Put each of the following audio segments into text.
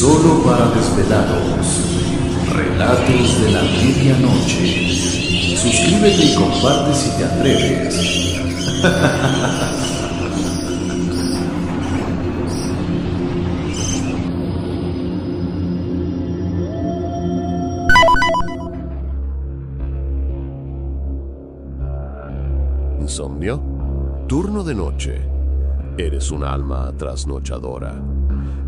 Solo para desvelados. Relatos de la medianoche. Suscríbete y comparte si te atreves. ¿Insomnio? Turno de noche. Eres un alma trasnochadora.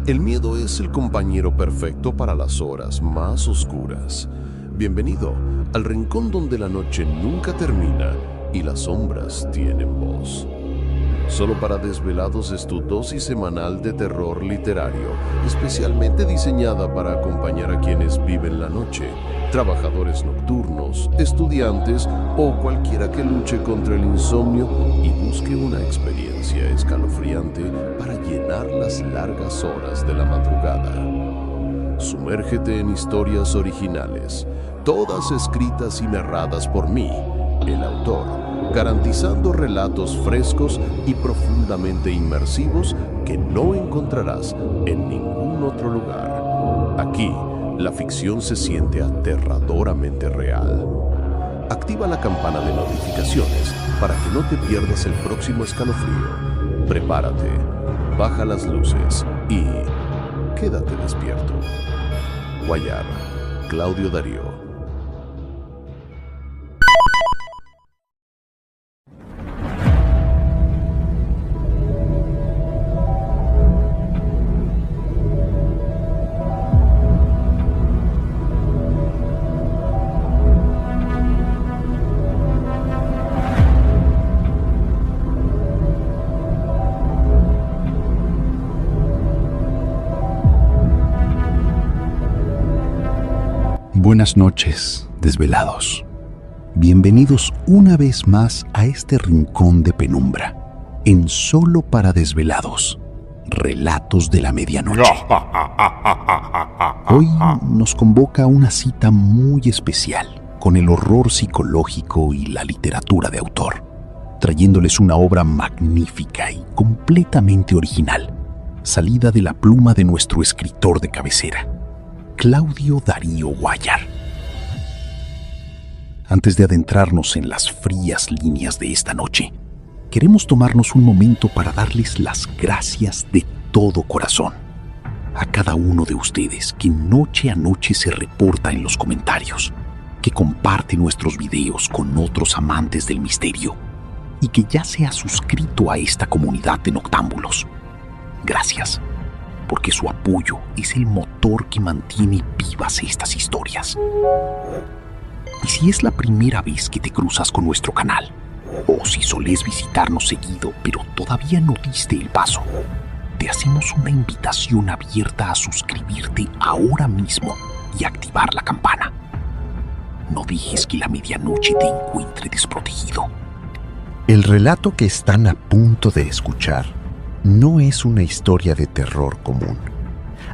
El miedo es el compañero perfecto para las horas más oscuras. Bienvenido al rincón donde la noche nunca termina y las sombras tienen voz. Solo para desvelados es tu dosis semanal de terror literario, especialmente diseñada para acompañar a quienes viven la noche, trabajadores nocturnos, estudiantes o cualquiera que luche contra el insomnio y busque una experiencia escalofriante para llenar las largas horas de la madrugada. Sumérgete en historias originales, todas escritas y narradas por mí, el autor, garantizando relatos frescos y profundamente inmersivos que no encontrarás en ningún otro lugar. Aquí, la ficción se siente aterradoramente real. Activa la campana de notificaciones para que no te pierdas el próximo escalofrío. Prepárate, baja las luces y quédate despierto. Guayar, Claudio Darío. Buenas noches, desvelados. Bienvenidos una vez más a este rincón de penumbra, en Solo para Desvelados, Relatos de la Medianoche. Hoy nos convoca una cita muy especial con el horror psicológico y la literatura de autor, trayéndoles una obra magnífica y completamente original, salida de la pluma de nuestro escritor de cabecera, Claudio Darío Guayar. Antes de adentrarnos en las frías líneas de esta noche, queremos tomarnos un momento para darles las gracias de todo corazón a cada uno de ustedes que noche a noche se reporta en los comentarios, que comparte nuestros videos con otros amantes del misterio y que ya se ha suscrito a esta comunidad de noctámbulos. Gracias, porque su apoyo es el motor que mantiene vivas estas historias. Y si es la primera vez que te cruzas con nuestro canal, o si solés visitarnos seguido pero todavía no diste el paso, te hacemos una invitación abierta a suscribirte ahora mismo y activar la campana. No dejes que la medianoche te encuentre desprotegido. El relato que están a punto de escuchar no es una historia de terror común.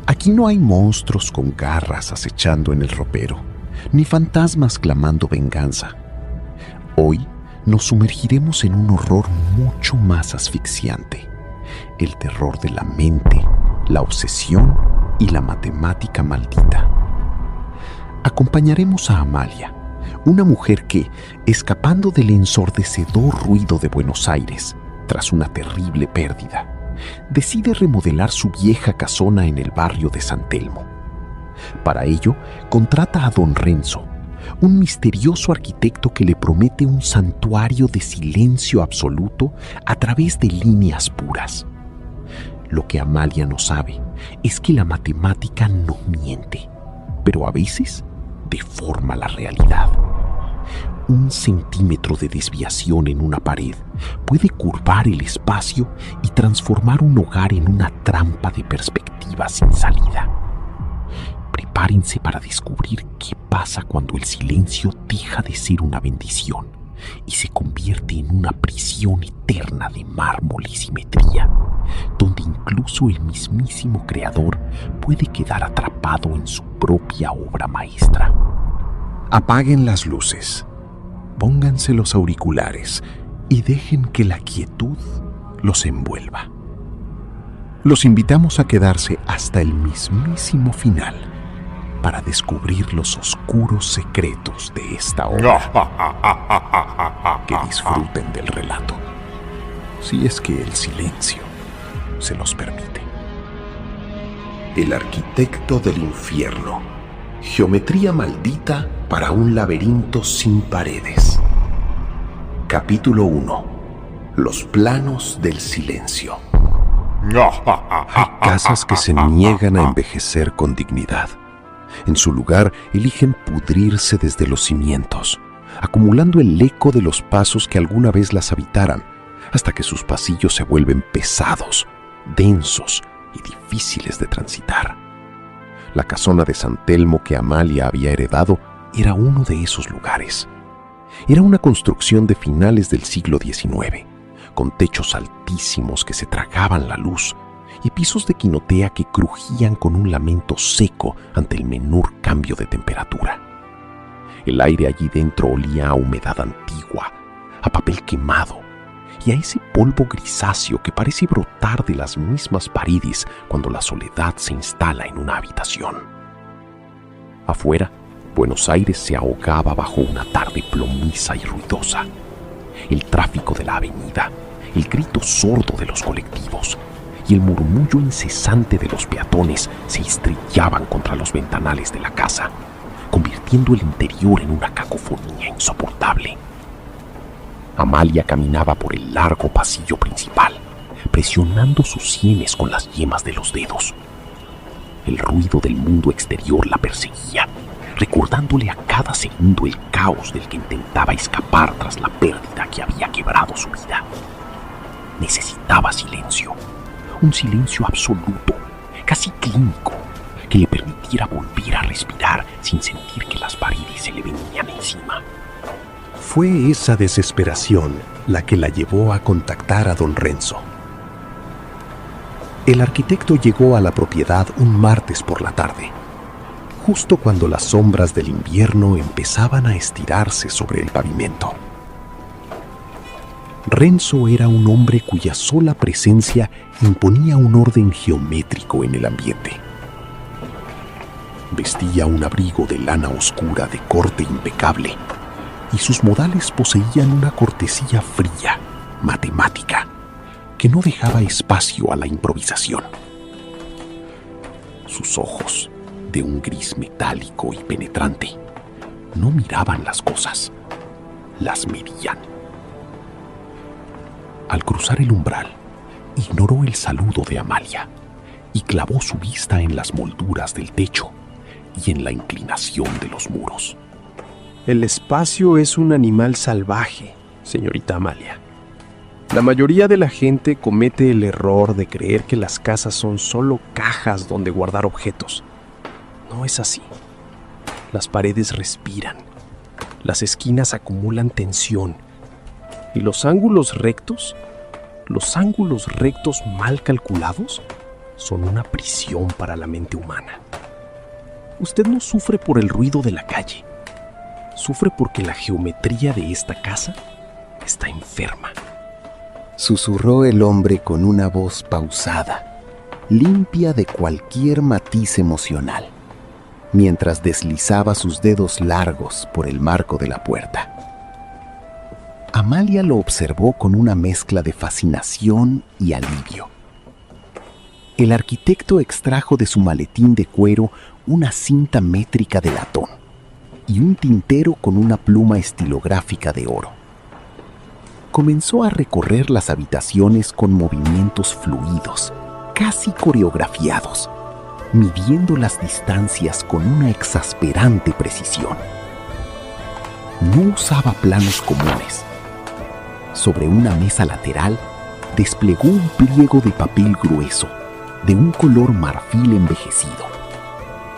Aquí no hay monstruos con garras acechando en el ropero, ni fantasmas clamando venganza. Hoy nos sumergiremos en un horror mucho más asfixiante, el terror de la mente, la obsesión y la matemática maldita. Acompañaremos a Amalia, una mujer que, escapando del ensordecedor ruido de Buenos Aires, tras una terrible pérdida, decide remodelar su vieja casona en el barrio de San Telmo. Para ello, contrata a don Renzo, un misterioso arquitecto que le promete un santuario de silencio absoluto a través de líneas puras. Lo que Amalia no sabe es que la matemática no miente, pero a veces deforma la realidad. 1 centímetro de desviación en una pared puede curvar el espacio y transformar un hogar en una trampa de perspectiva sin salida. Prepárense para descubrir qué pasa cuando el silencio deja de ser una bendición y se convierte en una prisión eterna de mármol y simetría, donde incluso el mismísimo creador puede quedar atrapado en su propia obra maestra. Apaguen las luces, pónganse los auriculares y dejen que la quietud los envuelva. Los invitamos a quedarse hasta el mismísimo final para descubrir los oscuros secretos de esta obra. Que disfruten del relato, si es que el silencio se los permite. El arquitecto del infierno. Geometría maldita para un laberinto sin paredes. Capítulo 1. Los planos del silencio. Hay casas que se niegan a envejecer con dignidad. En su lugar, eligen pudrirse desde los cimientos, acumulando el eco de los pasos que alguna vez las habitaran, hasta que sus pasillos se vuelven pesados, densos y difíciles de transitar. La casona de San Telmo que Amalia había heredado era uno de esos lugares. Era una construcción de finales del siglo XIX, con techos altísimos que se tragaban la luz y pisos de quinotea que crujían con un lamento seco ante el menor cambio de temperatura. El aire allí dentro olía a humedad antigua, a papel quemado y a ese polvo grisáceo que parece brotar de las mismas paredes cuando la soledad se instala en una habitación. Afuera, Buenos Aires se ahogaba bajo una tarde plomiza y ruidosa. El tráfico de la avenida, el grito sordo de los colectivos y el murmullo incesante de los peatones se estrellaban contra los ventanales de la casa, convirtiendo el interior en una cacofonía insoportable. Amalia caminaba por el largo pasillo principal, presionando sus sienes con las yemas de los dedos. El ruido del mundo exterior la perseguía, recordándole a cada segundo el caos del que intentaba escapar tras la pérdida que había quebrado su vida. Necesitaba silencio, un silencio absoluto, casi clínico, que le permitiera volver a respirar sin sentir que las paredes se le venían encima. Fue esa desesperación la que la llevó a contactar a don Renzo. El arquitecto llegó a la propiedad un martes por la tarde, justo cuando las sombras del invierno empezaban a estirarse sobre el pavimento. Renzo era un hombre cuya sola presencia imponía un orden geométrico en el ambiente. Vestía un abrigo de lana oscura de corte impecable y sus modales poseían una cortesía fría, matemática, que no dejaba espacio a la improvisación. Sus ojos, de un gris metálico y penetrante, no miraban las cosas, las medían. Al cruzar el umbral, ignoró el saludo de Amalia y clavó su vista en las molduras del techo y en la inclinación de los muros. El espacio es un animal salvaje, señorita Amalia. La mayoría de la gente comete el error de creer que las casas son solo cajas donde guardar objetos. No es así. Las paredes respiran, las esquinas acumulan tensión y los ángulos rectos mal calculados son una prisión para la mente humana. Usted no sufre por el ruido de la calle. Sufre porque la geometría de esta casa está enferma. Susurró el hombre con una voz pausada, limpia de cualquier matiz emocional, mientras deslizaba sus dedos largos por el marco de la puerta. Amalia lo observó con una mezcla de fascinación y alivio. El arquitecto extrajo de su maletín de cuero una cinta métrica de latón y un tintero con una pluma estilográfica de oro. Comenzó a recorrer las habitaciones con movimientos fluidos, casi coreografiados, midiendo las distancias con una exasperante precisión. No usaba planos comunes. Sobre una mesa lateral, desplegó un pliego de papel grueso, de un color marfil envejecido,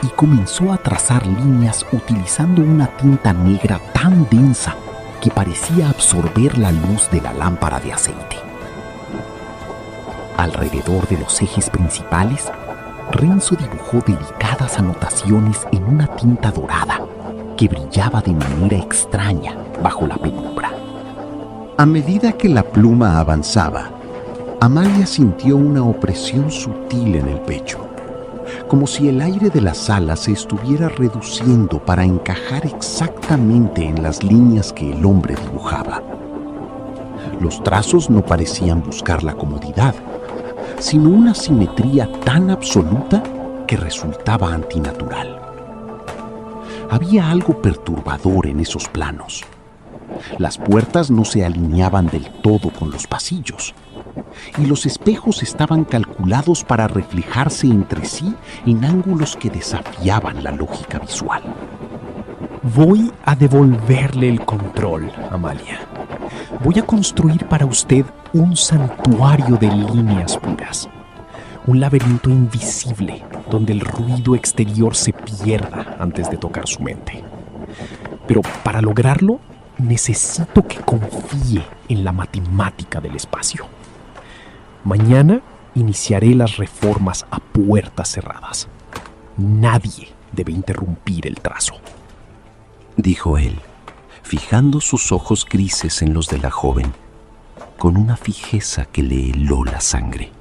y comenzó a trazar líneas utilizando una tinta negra tan densa que parecía absorber la luz de la lámpara de aceite. Alrededor de los ejes principales, Renzo dibujó delicadas anotaciones en una tinta dorada que brillaba de manera extraña bajo la penumbra. A medida que la pluma avanzaba, Amalia sintió una opresión sutil en el pecho, como si el aire de la sala se estuviera reduciendo para encajar exactamente en las líneas que el hombre dibujaba. Los trazos no parecían buscar la comodidad, sino una simetría tan absoluta que resultaba antinatural. Había algo perturbador en esos planos. Las puertas no se alineaban del todo con los pasillos, y los espejos estaban calculados para reflejarse entre sí en ángulos que desafiaban la lógica visual. Voy a devolverle el control, Amalia. Voy a construir para usted un santuario de líneas puras. Un laberinto invisible donde el ruido exterior se pierda antes de tocar su mente. Pero para lograrlo, necesito que confíe en la matemática del espacio. Mañana iniciaré las reformas a puertas cerradas. Nadie debe interrumpir el trazo, dijo él, fijando sus ojos grises en los de la joven, con una fijeza que le heló la sangre.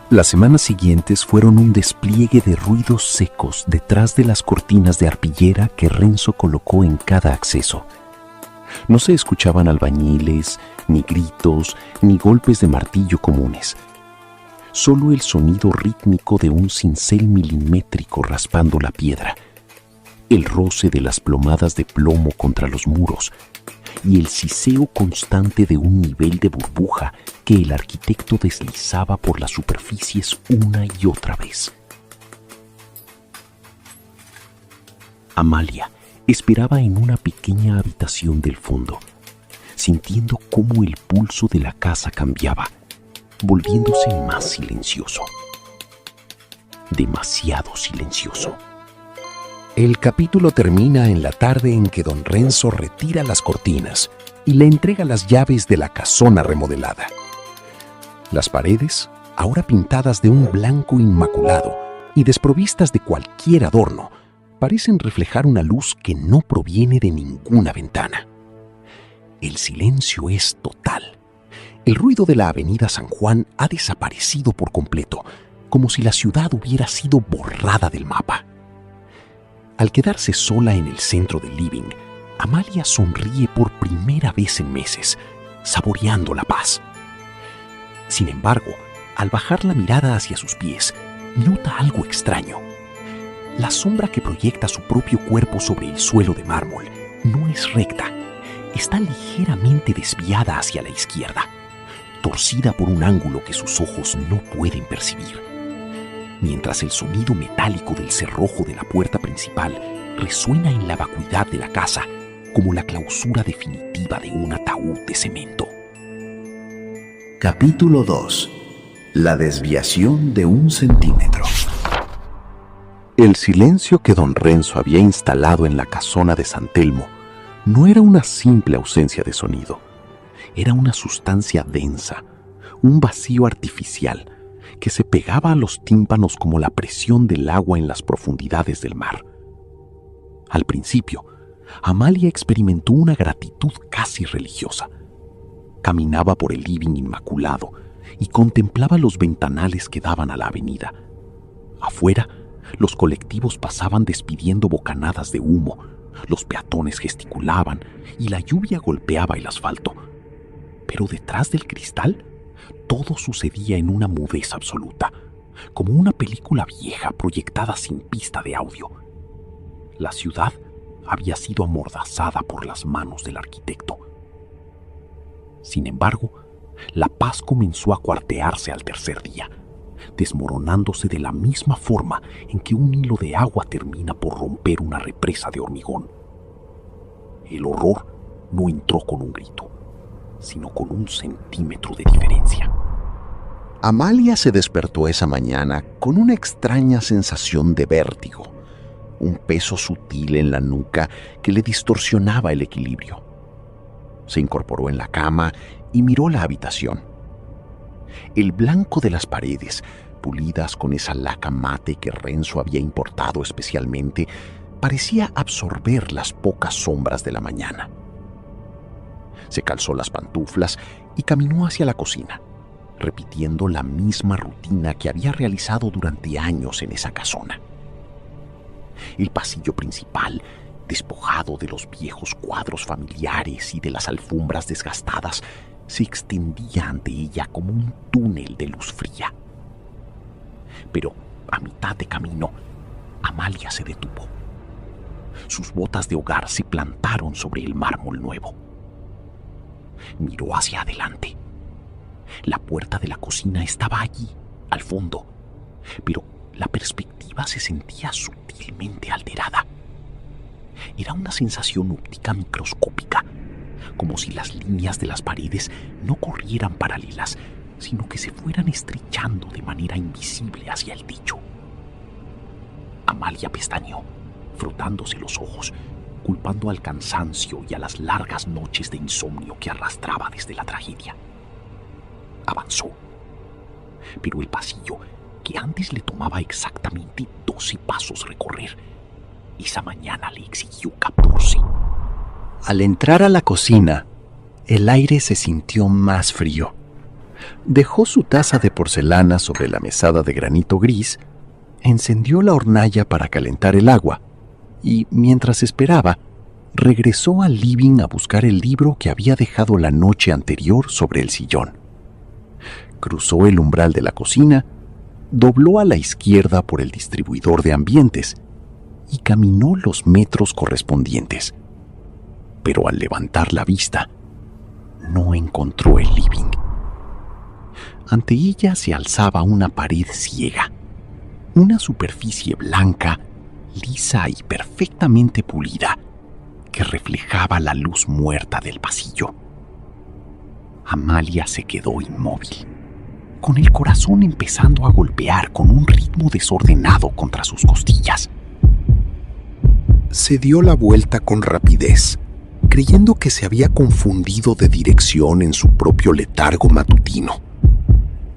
Las semanas siguientes fueron un despliegue de ruidos secos detrás de las cortinas de arpillera que Renzo colocó en cada acceso. No se escuchaban albañiles, ni gritos, ni golpes de martillo comunes. Solo el sonido rítmico de un cincel milimétrico raspando la piedra, el roce de las plomadas de plomo contra los muros y el siseo constante de un nivel de burbuja que el arquitecto deslizaba por las superficies una y otra vez. Amalia esperaba en una pequeña habitación del fondo, sintiendo cómo el pulso de la casa cambiaba, volviéndose más silencioso. Demasiado silencioso. El capítulo termina en la tarde en que don Renzo retira las cortinas y le entrega las llaves de la casona remodelada. Las paredes, ahora pintadas de un blanco inmaculado y desprovistas de cualquier adorno, parecen reflejar una luz que no proviene de ninguna ventana. El silencio es total. El ruido de la avenida San Juan ha desaparecido por completo, como si la ciudad hubiera sido borrada del mapa. Al quedarse sola en el centro del living, Amalia sonríe por primera vez en meses, saboreando la paz. Sin embargo, al bajar la mirada hacia sus pies, nota algo extraño. La sombra que proyecta su propio cuerpo sobre el suelo de mármol no es recta, está ligeramente desviada hacia la izquierda, torcida por un ángulo que sus ojos no pueden percibir. Mientras el sonido metálico del cerrojo de la puerta principal resuena en la vacuidad de la casa como la clausura definitiva de un ataúd de cemento. Capítulo 2. La desviación de 1 centímetro. El silencio que don Renzo había instalado en la casona de San Telmo no era una simple ausencia de sonido. Era una sustancia densa, un vacío artificial que se pegaba a los tímpanos como la presión del agua en las profundidades del mar. Al principio, Amalia experimentó una gratitud casi religiosa. Caminaba por el living inmaculado y contemplaba los ventanales que daban a la avenida. Afuera, los colectivos pasaban despidiendo bocanadas de humo, los peatones gesticulaban y la lluvia golpeaba el asfalto. Pero detrás del cristal, todo sucedía en una mudez absoluta, como una película vieja proyectada sin pista de audio. La ciudad había sido amordazada por las manos del arquitecto. Sin embargo, la paz comenzó a cuartearse al tercer día, desmoronándose de la misma forma en que un hilo de agua termina por romper una represa de hormigón. El horror no entró con un grito, sino con 1 centímetro de diferencia. Amalia se despertó esa mañana con una extraña sensación de vértigo, un peso sutil en la nuca que le distorsionaba el equilibrio. Se incorporó en la cama y miró la habitación. El blanco de las paredes, pulidas con esa laca mate que Renzo había importado especialmente, parecía absorber las pocas sombras de la mañana. Se calzó las pantuflas y caminó hacia la cocina, repitiendo la misma rutina que había realizado durante años en esa casona. El pasillo principal, despojado de los viejos cuadros familiares y de las alfombras desgastadas, se extendía ante ella como un túnel de luz fría. Pero a mitad de camino, Amalia se detuvo. Sus botas de hogar se plantaron sobre el mármol nuevo. Miró hacia adelante. La puerta de la cocina estaba allí, al fondo, pero la perspectiva se sentía sutilmente alterada. Era una sensación óptica microscópica, como si las líneas de las paredes no corrieran paralelas, sino que se fueran estrechando de manera invisible hacia el techo. Amalia pestañeó, frotándose los ojos, culpando al cansancio y a las largas noches de insomnio que arrastraba desde la tragedia. Avanzó, pero el pasillo, que antes le tomaba exactamente 12 pasos recorrer, esa mañana le exigió 14. Al entrar a la cocina, el aire se sintió más frío. Dejó su taza de porcelana sobre la mesada de granito gris, encendió la hornalla para calentar el agua y, mientras esperaba, regresó al living a buscar el libro que había dejado la noche anterior sobre el sillón. Cruzó el umbral de la cocina, dobló a la izquierda por el distribuidor de ambientes y caminó los metros correspondientes. Pero al levantar la vista, no encontró el living. Ante ella se alzaba una pared ciega, una superficie blanca, lisa y perfectamente pulida, que reflejaba la luz muerta del pasillo. Amalia se quedó inmóvil, con el corazón empezando a golpear con un ritmo desordenado contra sus costillas. Se dio la vuelta con rapidez, creyendo que se había confundido de dirección en su propio letargo matutino.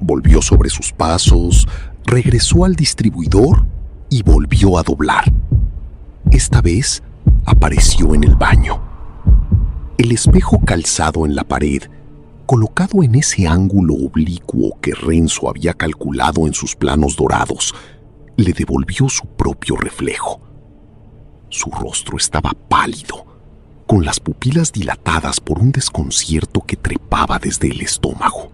Volvió sobre sus pasos, regresó al distribuidor y volvió a doblar. Esta vez apareció en el baño. El espejo calzado en la pared, colocado en ese ángulo oblicuo que Renzo había calculado en sus planos dorados, le devolvió su propio reflejo. Su rostro estaba pálido, con las pupilas dilatadas por un desconcierto que trepaba desde el estómago.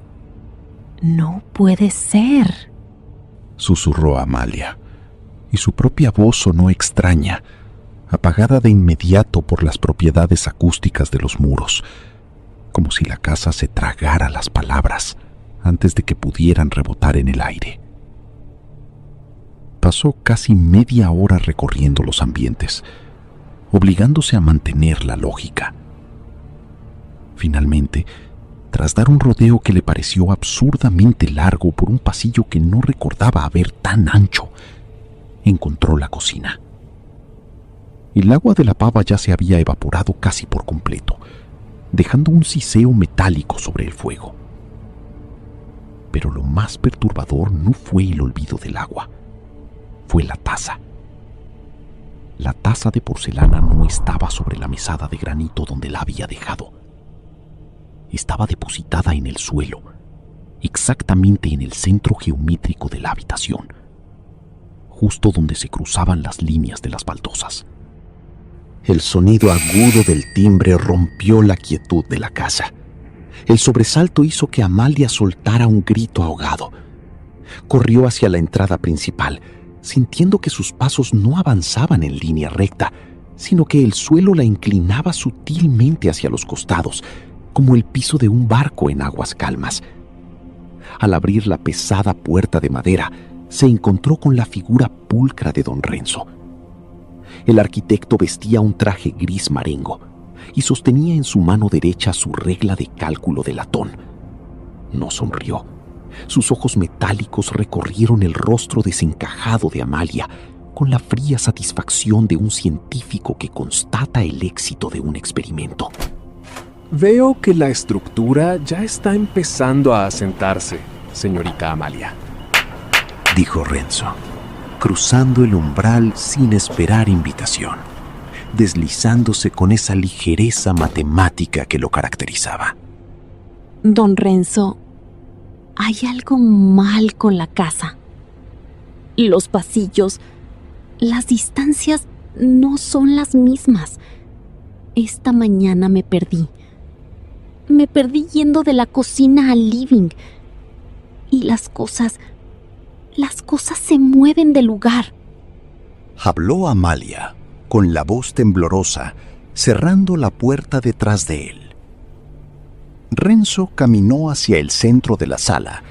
No puede ser, susurró Amalia, y su propia voz sonó extraña, apagada de inmediato por las propiedades acústicas de los muros, como si la casa se tragara las palabras antes de que pudieran rebotar en el aire. Pasó casi media hora recorriendo los ambientes, obligándose a mantener la lógica. Finalmente, tras dar un rodeo que le pareció absurdamente largo por un pasillo que no recordaba haber tan ancho, encontró la cocina. El agua de la pava ya se había evaporado casi por completo, dejando un siseo metálico sobre el fuego. Pero lo más perturbador no fue el olvido del agua, fue la taza. La taza de porcelana no estaba sobre la mesada de granito donde la había dejado. Estaba depositada en el suelo, exactamente en el centro geométrico de la habitación, justo donde se cruzaban las líneas de las baldosas. El sonido agudo del timbre rompió la quietud de la casa. El sobresalto hizo que Amalia soltara un grito ahogado. Corrió hacia la entrada principal, sintiendo que sus pasos no avanzaban en línea recta, sino que el suelo la inclinaba sutilmente hacia los costados, como el piso de un barco en aguas calmas. Al abrir la pesada puerta de madera, se encontró con la figura pulcra de don Renzo. El arquitecto vestía un traje gris marengo y sostenía en su mano derecha su regla de cálculo de latón. No sonrió. Sus ojos metálicos recorrieron el rostro desencajado de Amalia con la fría satisfacción de un científico que constata el éxito de un experimento. Veo que la estructura ya está empezando a asentarse, señorita Amalia, dijo Renzo, cruzando el umbral sin esperar invitación. deslizándose con esa ligereza matemática que lo caracterizaba. Don Renzo, hay algo mal con la casa. Los pasillos, las distancias no son las mismas. Esta mañana me perdí. Me perdí yendo de la cocina al living. Y las cosas se mueven de lugar. Habló Amalia, con la voz temblorosa, cerrando la puerta detrás de él. Renzo caminó hacia el centro de la sala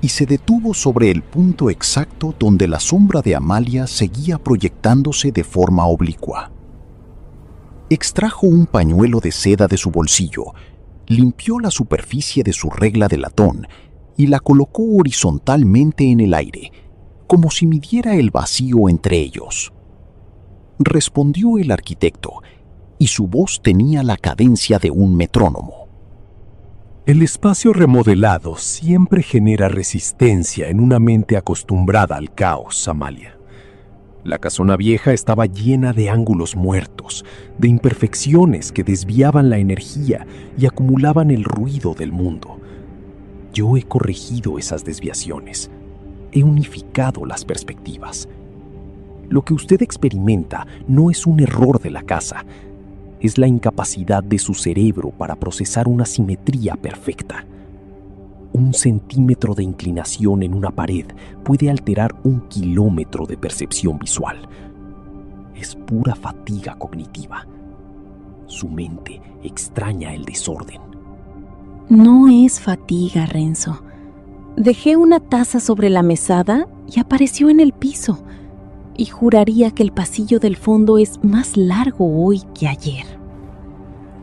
y se detuvo sobre el punto exacto donde la sombra de Amalia seguía proyectándose de forma oblicua. Extrajo un pañuelo de seda de su bolsillo, limpió la superficie de su regla de latón y la colocó horizontalmente en el aire, como si midiera el vacío entre ellos. Respondió el arquitecto, y su voz tenía la cadencia de un metrónomo. El espacio remodelado siempre genera resistencia en una mente acostumbrada al caos, Amalia. La casona vieja estaba llena de ángulos muertos, de imperfecciones que desviaban la energía y acumulaban el ruido del mundo. Yo he corregido esas desviaciones. He unificado las perspectivas. Lo que usted experimenta no es un error de la casa, es la incapacidad de su cerebro para procesar una simetría perfecta. 1 centímetro de inclinación en una pared puede alterar 1 kilómetro de percepción visual. Es pura fatiga cognitiva. Su mente extraña el desorden. No es fatiga, Renzo. Dejé una taza sobre la mesada y apareció en el piso. Y juraría que el pasillo del fondo es más largo hoy que ayer.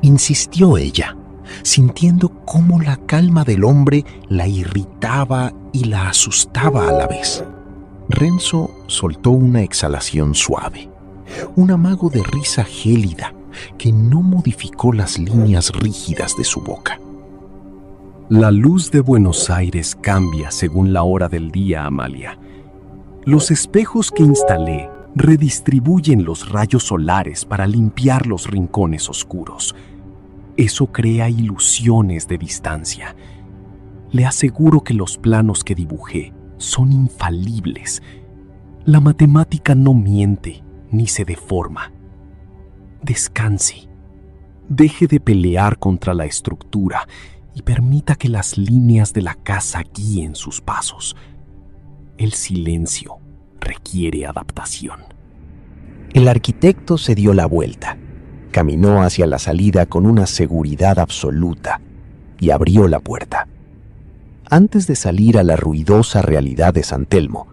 Insistió ella, sintiendo cómo la calma del hombre la irritaba y la asustaba a la vez. Renzo soltó una exhalación suave, un amago de risa gélida que no modificó las líneas rígidas de su boca. La luz de Buenos Aires cambia según la hora del día, Amalia. Los espejos que instalé redistribuyen los rayos solares para limpiar los rincones oscuros. Eso crea ilusiones de distancia. Le aseguro que los planos que dibujé son infalibles. La matemática no miente ni se deforma. Descanse. Deje de pelear contra la estructura y permita que las líneas de la casa guíen sus pasos. El silencio requiere adaptación. El arquitecto se dio la vuelta, caminó hacia la salida con una seguridad absoluta y abrió la puerta. Antes de salir a la ruidosa realidad de San Telmo,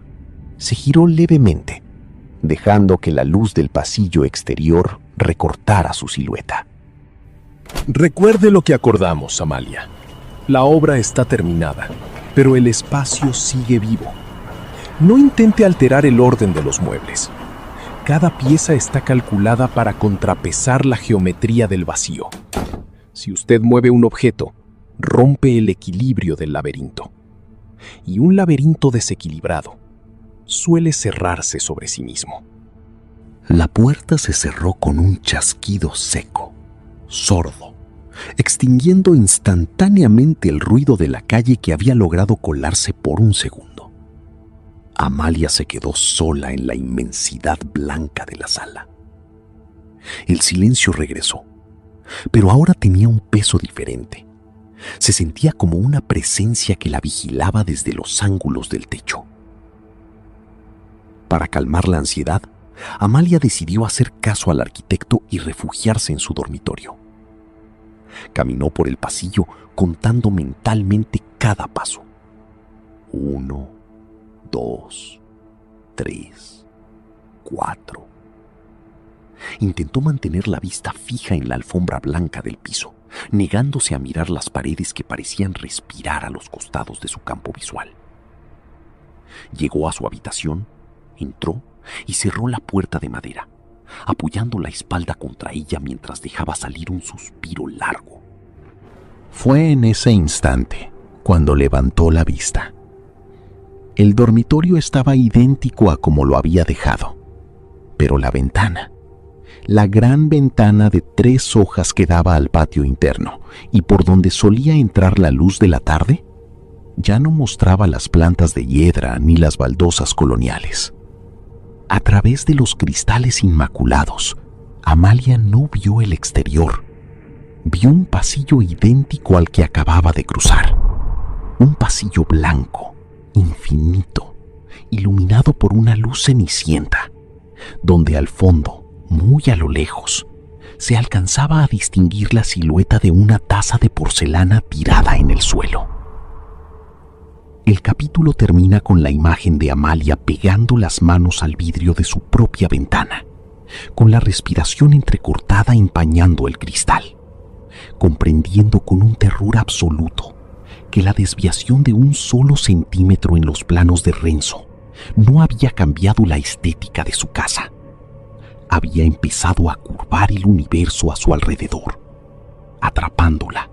se giró levemente, dejando que la luz del pasillo exterior recortara su silueta. Recuerde lo que acordamos, Amalia. La obra está terminada, pero el espacio sigue vivo. No intente alterar el orden de los muebles. Cada pieza está calculada para contrapesar la geometría del vacío. Si usted mueve un objeto, rompe el equilibrio del laberinto. Y un laberinto desequilibrado suele cerrarse sobre sí mismo. La puerta se cerró con un chasquido seco, sordo, extinguiendo instantáneamente el ruido de la calle que había logrado colarse por un segundo. Amalia se quedó sola en la inmensidad blanca de la sala. El silencio regresó, pero ahora tenía un peso diferente. Se sentía como una presencia que la vigilaba desde los ángulos del techo. Para calmar la ansiedad, Amalia decidió hacer caso al arquitecto y refugiarse en su dormitorio. Caminó por el pasillo contando mentalmente cada paso. 1, 2, 3, 4. Intentó mantener la vista fija en la alfombra blanca del piso, negándose a mirar las paredes que parecían respirar a los costados de su campo visual. Llegó a su habitación, entró y cerró la puerta de madera, apoyando la espalda contra ella mientras dejaba salir un suspiro largo. Fue en ese instante cuando levantó la vista. El dormitorio estaba idéntico a como lo había dejado, pero la ventana, la gran ventana de 3 hojas que daba al patio interno y por donde solía entrar la luz de la tarde, ya no mostraba las plantas de hiedra ni las baldosas coloniales. A través de los cristales inmaculados, Amalia no vio el exterior. Vio un pasillo idéntico al que acababa de cruzar. Un pasillo blanco, infinito, iluminado por una luz cenicienta, donde al fondo, muy a lo lejos, se alcanzaba a distinguir la silueta de una taza de porcelana tirada en el suelo. El capítulo termina con la imagen de Amalia pegando las manos al vidrio de su propia ventana, con la respiración entrecortada empañando el cristal, comprendiendo con un terror absoluto que la desviación de 1 solo centímetro en los planos de Renzo no había cambiado la estética de su casa. Había empezado a curvar el universo a su alrededor, atrapándola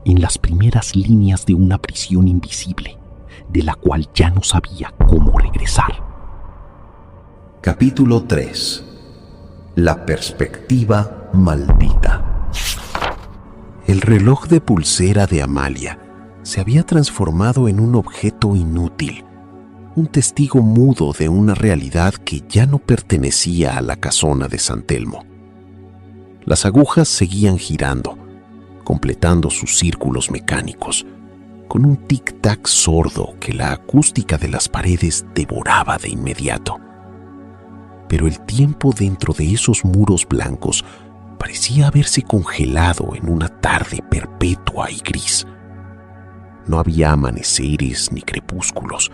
en las primeras líneas de una prisión invisible, de la cual ya no sabía cómo regresar. Capítulo 3. La perspectiva maldita. El reloj de pulsera de Amalia se había transformado en un objeto inútil, un testigo mudo de una realidad que ya no pertenecía a la casona de San Telmo. Las agujas seguían girando, completando sus círculos mecánicos, con un tic-tac sordo que la acústica de las paredes devoraba de inmediato. Pero el tiempo dentro de esos muros blancos parecía haberse congelado en una tarde perpetua y gris. No había amaneceres ni crepúsculos.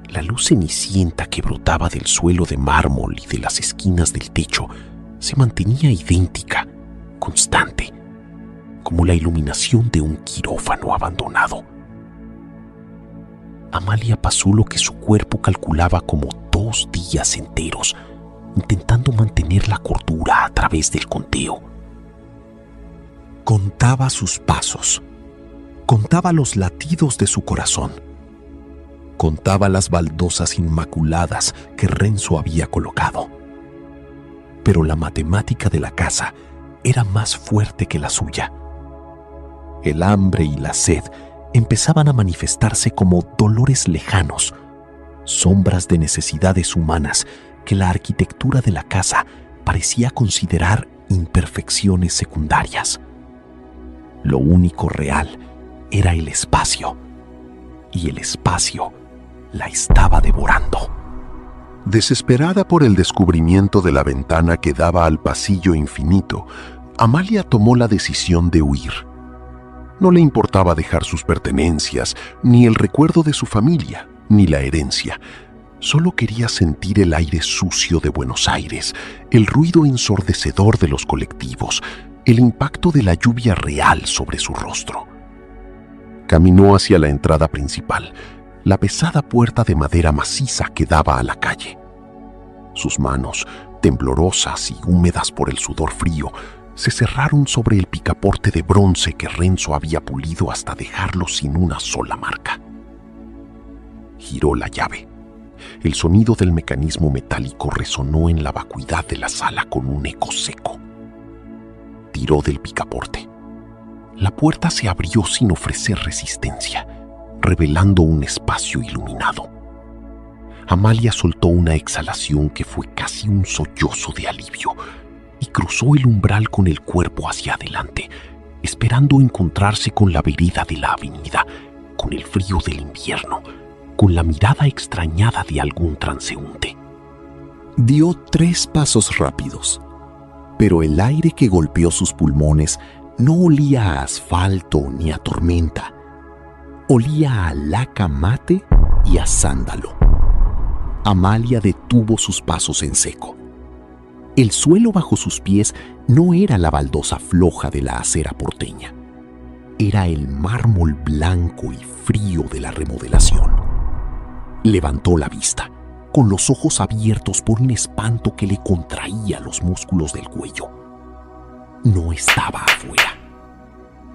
La luz cenicienta que brotaba del suelo de mármol y de las esquinas del techo se mantenía idéntica, constante, como la iluminación de un quirófano abandonado. Amalia pasó lo que su cuerpo calculaba como 2 días enteros, intentando mantener la cordura a través del conteo. Contaba sus pasos, contaba los latidos de su corazón, contaba las baldosas inmaculadas que Renzo había colocado. Pero la matemática de la casa era más fuerte que la suya. El hambre y la sed empezaban a manifestarse como dolores lejanos, sombras de necesidades humanas que la arquitectura de la casa parecía considerar imperfecciones secundarias. Lo único real era el espacio, y el espacio la estaba devorando. Desesperada por el descubrimiento de la ventana que daba al pasillo infinito, Amalia tomó la decisión de huir. No le importaba dejar sus pertenencias, ni el recuerdo de su familia, ni la herencia. Solo quería sentir el aire sucio de Buenos Aires, el ruido ensordecedor de los colectivos, el impacto de la lluvia real sobre su rostro. Caminó hacia la entrada principal, la pesada puerta de madera maciza que daba a la calle. Sus manos, temblorosas y húmedas por el sudor frío, se cerraron sobre el picaporte de bronce que Renzo había pulido hasta dejarlo sin una sola marca. Giró la llave. El sonido del mecanismo metálico resonó en la vacuidad de la sala con un eco seco. Tiró del picaporte. La puerta se abrió sin ofrecer resistencia, revelando un espacio iluminado. Amalia soltó una exhalación que fue casi un sollozo de alivio y cruzó el umbral con el cuerpo hacia adelante, esperando encontrarse con la vereda de la avenida, con el frío del invierno, con la mirada extrañada de algún transeúnte. Dio 3 pasos rápidos, pero el aire que golpeó sus pulmones no olía a asfalto ni a tormenta. Olía a laca mate y a sándalo. Amalia detuvo sus pasos en seco. El suelo bajo sus pies no era la baldosa floja de la acera porteña. Era el mármol blanco y frío de la remodelación. Levantó la vista, con los ojos abiertos por un espanto que le contraía los músculos del cuello. No estaba afuera.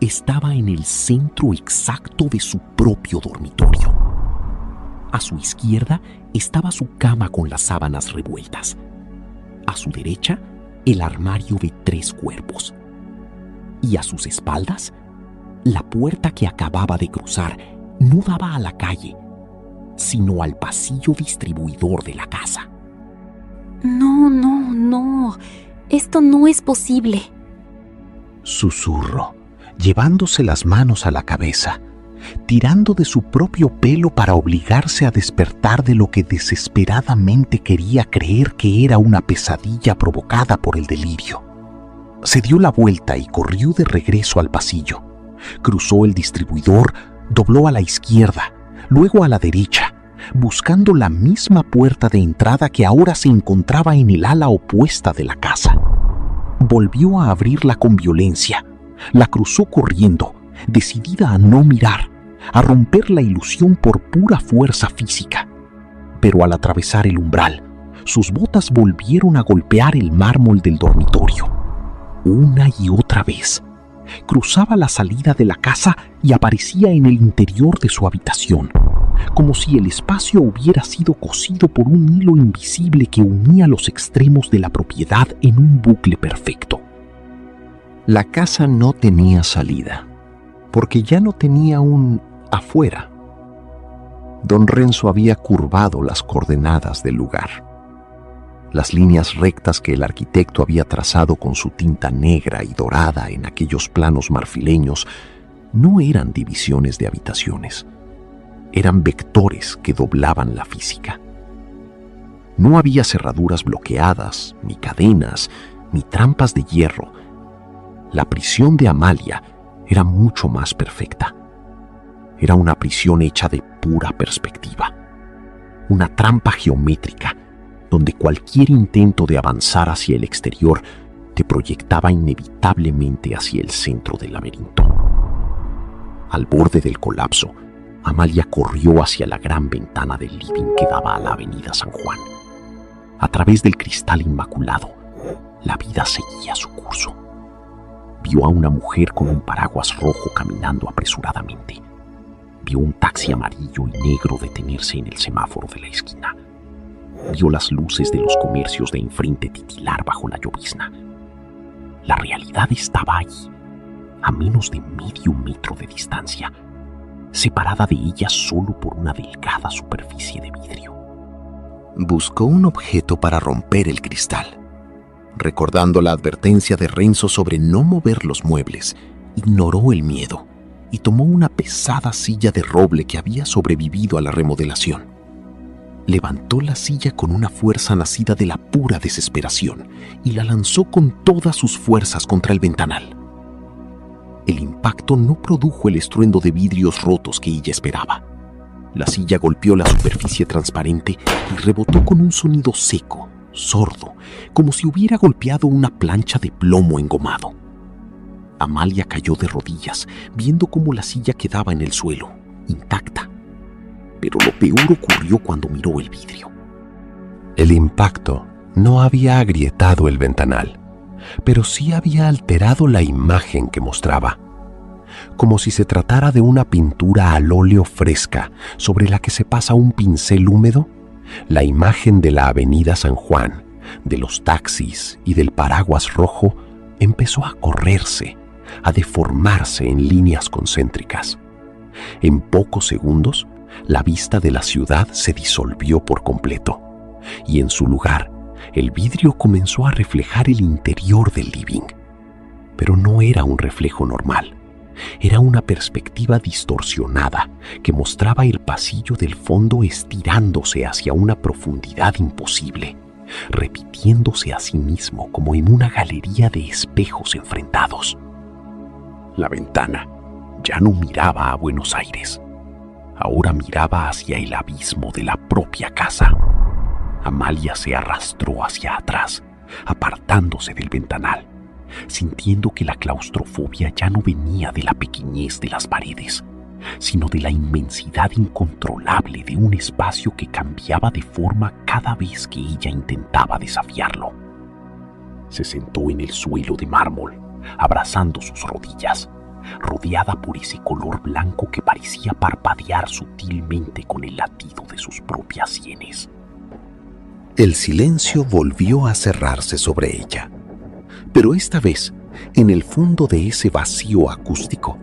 Estaba en el centro exacto de su propio dormitorio. A su izquierda estaba su cama con las sábanas revueltas. A su derecha, el armario de 3 cuerpos. Y a sus espaldas, la puerta que acababa de cruzar no daba a la calle, sino al pasillo distribuidor de la casa. No. Esto no es posible. Susurro, llevándose las manos a la cabeza, tirando de su propio pelo para obligarse a despertar de lo que desesperadamente quería creer que era una pesadilla provocada por el delirio. Se dio la vuelta y corrió de regreso al pasillo. Cruzó el distribuidor, dobló a la izquierda, luego a la derecha, buscando la misma puerta de entrada que ahora se encontraba en el ala opuesta de la casa. Volvió a abrirla con violencia, la cruzó corriendo, decidida a no mirar, a romper la ilusión por pura fuerza física. Pero al atravesar el umbral, sus botas volvieron a golpear el mármol del dormitorio. Una y otra vez, cruzaba la salida de la casa y aparecía en el interior de su habitación, como si el espacio hubiera sido cosido por un hilo invisible que unía los extremos de la propiedad en un bucle perfecto. La casa no tenía salida, porque ya no tenía un afuera. Don Renzo había curvado las coordenadas del lugar. Las líneas rectas que el arquitecto había trazado con su tinta negra y dorada en aquellos planos marfileños no eran divisiones de habitaciones. Eran vectores que doblaban la física. No había cerraduras bloqueadas, ni cadenas, ni trampas de hierro. La prisión de Amalia era mucho más perfecta. Era una prisión hecha de pura perspectiva. Una trampa geométrica donde cualquier intento de avanzar hacia el exterior te proyectaba inevitablemente hacia el centro del laberinto. Al borde del colapso, Amalia corrió hacia la gran ventana del living que daba a la avenida San Juan. A través del cristal inmaculado, la vida seguía su curso. Vio a una mujer con un paraguas rojo caminando apresuradamente. Vio un taxi amarillo y negro detenerse en el semáforo de la esquina. Vio las luces de los comercios de enfrente titilar bajo la llovizna. La realidad estaba allí, a menos de medio metro de distancia, separada de ella solo por una delgada superficie de vidrio. Buscó un objeto para romper el cristal. Recordando la advertencia de Renzo sobre no mover los muebles, ignoró el miedo y tomó una pesada silla de roble que había sobrevivido a la remodelación. Levantó la silla con una fuerza nacida de la pura desesperación y la lanzó con todas sus fuerzas contra el ventanal. El impacto no produjo el estruendo de vidrios rotos que ella esperaba. La silla golpeó la superficie transparente y rebotó con un sonido seco, sordo, como si hubiera golpeado una plancha de plomo engomado. Amalia cayó de rodillas, viendo cómo la silla quedaba en el suelo, intacta. Pero lo peor ocurrió cuando miró el vidrio. El impacto no había agrietado el ventanal, pero sí había alterado la imagen que mostraba, como si se tratara de una pintura al óleo fresca sobre la que se pasa un pincel húmedo. La imagen de la avenida San Juan, de los taxis y del paraguas rojo empezó a correrse, a deformarse en líneas concéntricas. En pocos segundos, la vista de la ciudad se disolvió por completo, y en su lugar, el vidrio comenzó a reflejar el interior del living. Pero no era un reflejo normal. Era una perspectiva distorsionada que mostraba el pasillo del fondo estirándose hacia una profundidad imposible, repitiéndose a sí mismo como en una galería de espejos enfrentados. La ventana ya no miraba a Buenos Aires. Ahora miraba hacia el abismo de la propia casa. Amalia se arrastró hacia atrás, apartándose del ventanal, sintiendo que la claustrofobia ya no venía de la pequeñez de las paredes, sino de la inmensidad incontrolable de un espacio que cambiaba de forma cada vez que ella intentaba desafiarlo. Se sentó en el suelo de mármol, abrazando sus rodillas, rodeada por ese color blanco que parecía parpadear sutilmente con el latido de sus propias sienes. El silencio volvió a cerrarse sobre ella, Pero esta vez, en el fondo de ese vacío acústico,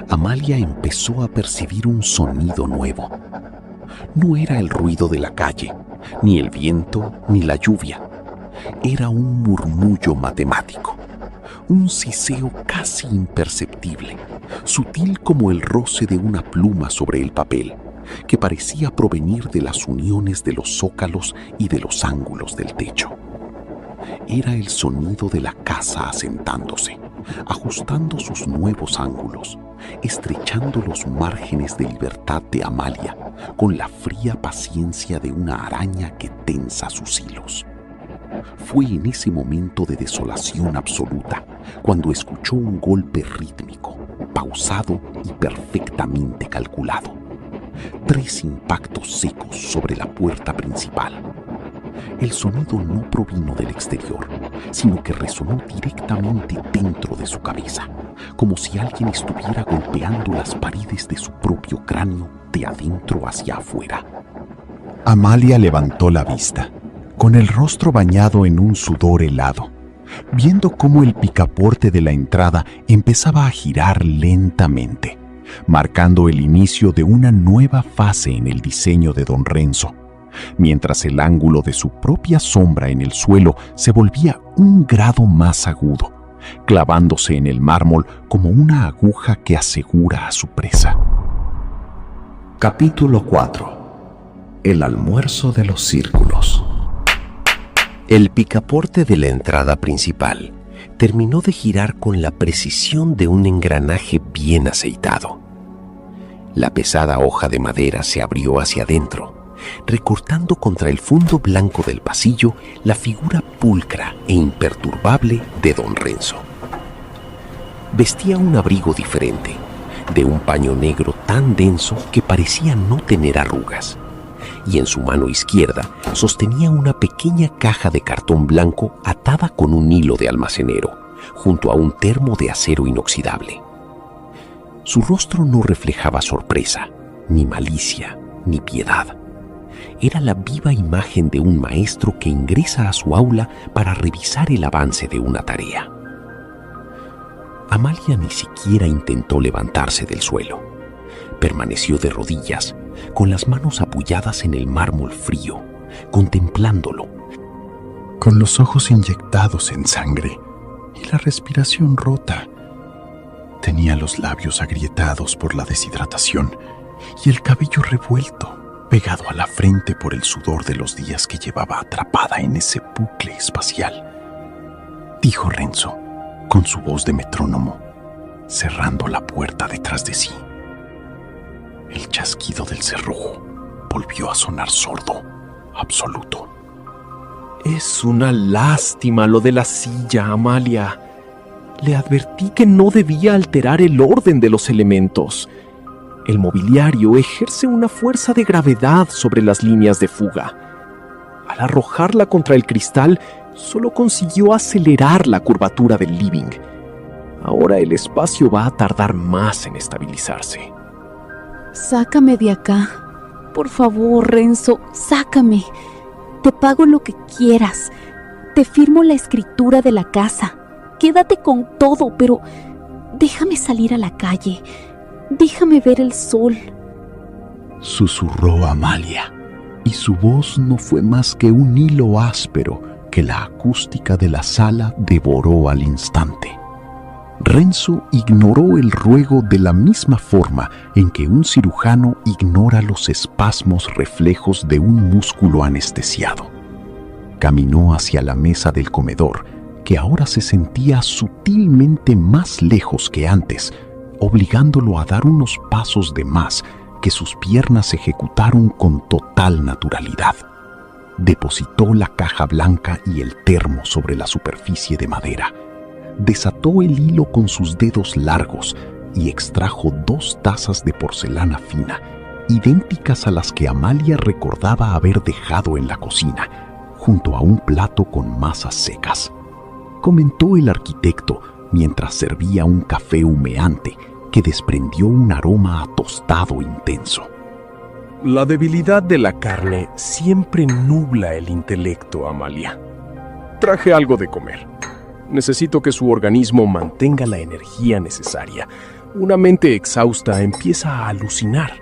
Amalia empezó a percibir un sonido nuevo. No era el ruido de la calle, ni el viento, ni la lluvia. Era un murmullo matemático, un siseo casi imperceptible, sutil como el roce de una pluma sobre el papel, que parecía provenir de las uniones de los zócalos y de los ángulos del techo. Era el sonido de la casa asentándose, ajustando sus nuevos ángulos, estrechando los márgenes de libertad de Amalia con la fría paciencia de una araña que tensa sus hilos. Fue en ese momento de desolación absoluta cuando escuchó un golpe rítmico, pausado y perfectamente calculado. 3 impactos secos sobre la puerta principal. El sonido no provino del exterior, sino que resonó directamente dentro de su cabeza, como si alguien estuviera golpeando las paredes de su propio cráneo de adentro hacia afuera. Amalia levantó la vista, con el rostro bañado en un sudor helado, viendo cómo el picaporte de la entrada empezaba a girar lentamente, marcando el inicio de una nueva fase en el diseño de don Renzo, mientras el ángulo de su propia sombra en el suelo se volvía 1 grado más agudo, clavándose en el mármol como una aguja que asegura a su presa. Capítulo 4. El almuerzo de los círculos. El picaporte de la entrada principal terminó de girar con la precisión de un engranaje bien aceitado. La pesada hoja de madera se abrió hacia adentro, recortando contra el fondo blanco del pasillo la figura pulcra e imperturbable de don Renzo. Vestía un abrigo diferente, de un paño negro tan denso que parecía no tener arrugas, y en su mano izquierda sostenía una pequeña caja de cartón blanco atada con un hilo de almacenero, junto a un termo de acero inoxidable. Su rostro no reflejaba sorpresa, ni malicia, ni piedad. Era la viva imagen de un maestro que ingresa a su aula para revisar el avance de una tarea. Amalia ni siquiera intentó levantarse del suelo. Permaneció de rodillas, con las manos apoyadas en el mármol frío, contemplándolo. Con los ojos inyectados en sangre y la respiración rota. Tenía los labios agrietados por la deshidratación y el cabello revuelto, pegado a la frente por el sudor de los días que llevaba atrapada en ese bucle espacial. Dijo Renzo, con su voz de metrónomo, cerrando la puerta detrás de sí. El chasquido del cerrojo volvió a sonar sordo, absoluto. Es una lástima lo de la silla, Amalia. Le advertí que no debía alterar el orden de los elementos. El mobiliario ejerce una fuerza de gravedad sobre las líneas de fuga. Al arrojarla contra el cristal, solo consiguió acelerar la curvatura del living. Ahora el espacio va a tardar más en estabilizarse. Sácame de acá. Por favor, Renzo, sácame. Te pago lo que quieras. Te firmo la escritura de la casa. Quédate con todo, pero déjame salir a la calle. Déjame ver el sol. Susurró Amalia, y su voz no fue más que un hilo áspero que la acústica de la sala devoró al instante. Renzo ignoró el ruego de la misma forma en que un cirujano ignora los espasmos reflejos de un músculo anestesiado. Caminó hacia la mesa del comedor, que ahora se sentía sutilmente más lejos que antes, obligándolo a dar unos pasos de más que sus piernas ejecutaron con total naturalidad. Depositó la caja blanca y el termo sobre la superficie de madera. Desató el hilo con sus dedos largos y extrajo 2 tazas de porcelana fina, idénticas a las que Amalia recordaba haber dejado en la cocina, junto a un plato con masas secas. Comentó el arquitecto mientras servía un café humeante que desprendió un aroma a tostado intenso. La debilidad de la carne siempre nubla el intelecto, Amalia. Traje algo de comer. Necesito que su organismo mantenga la energía necesaria. Una mente exhausta empieza a alucinar.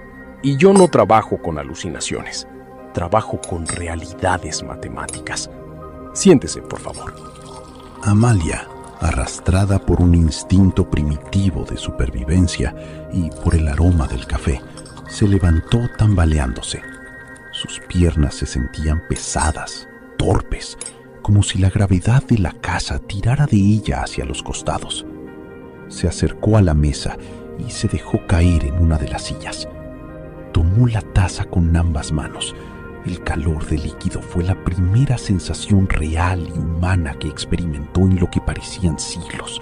Y yo no trabajo con alucinaciones. Trabajo con realidades matemáticas. Siéntese, por favor. Amalia, arrastrada por un instinto primitivo de supervivencia y por el aroma del café, se levantó tambaleándose. Sus piernas se sentían pesadas, torpes, como si la gravedad de la casa tirara de ella hacia los costados. Se acercó a la mesa y se dejó caer en una de las sillas. Tomó la taza con ambas manos. El calor del líquido fue la primera sensación real y humana que experimentó en lo que parecían siglos.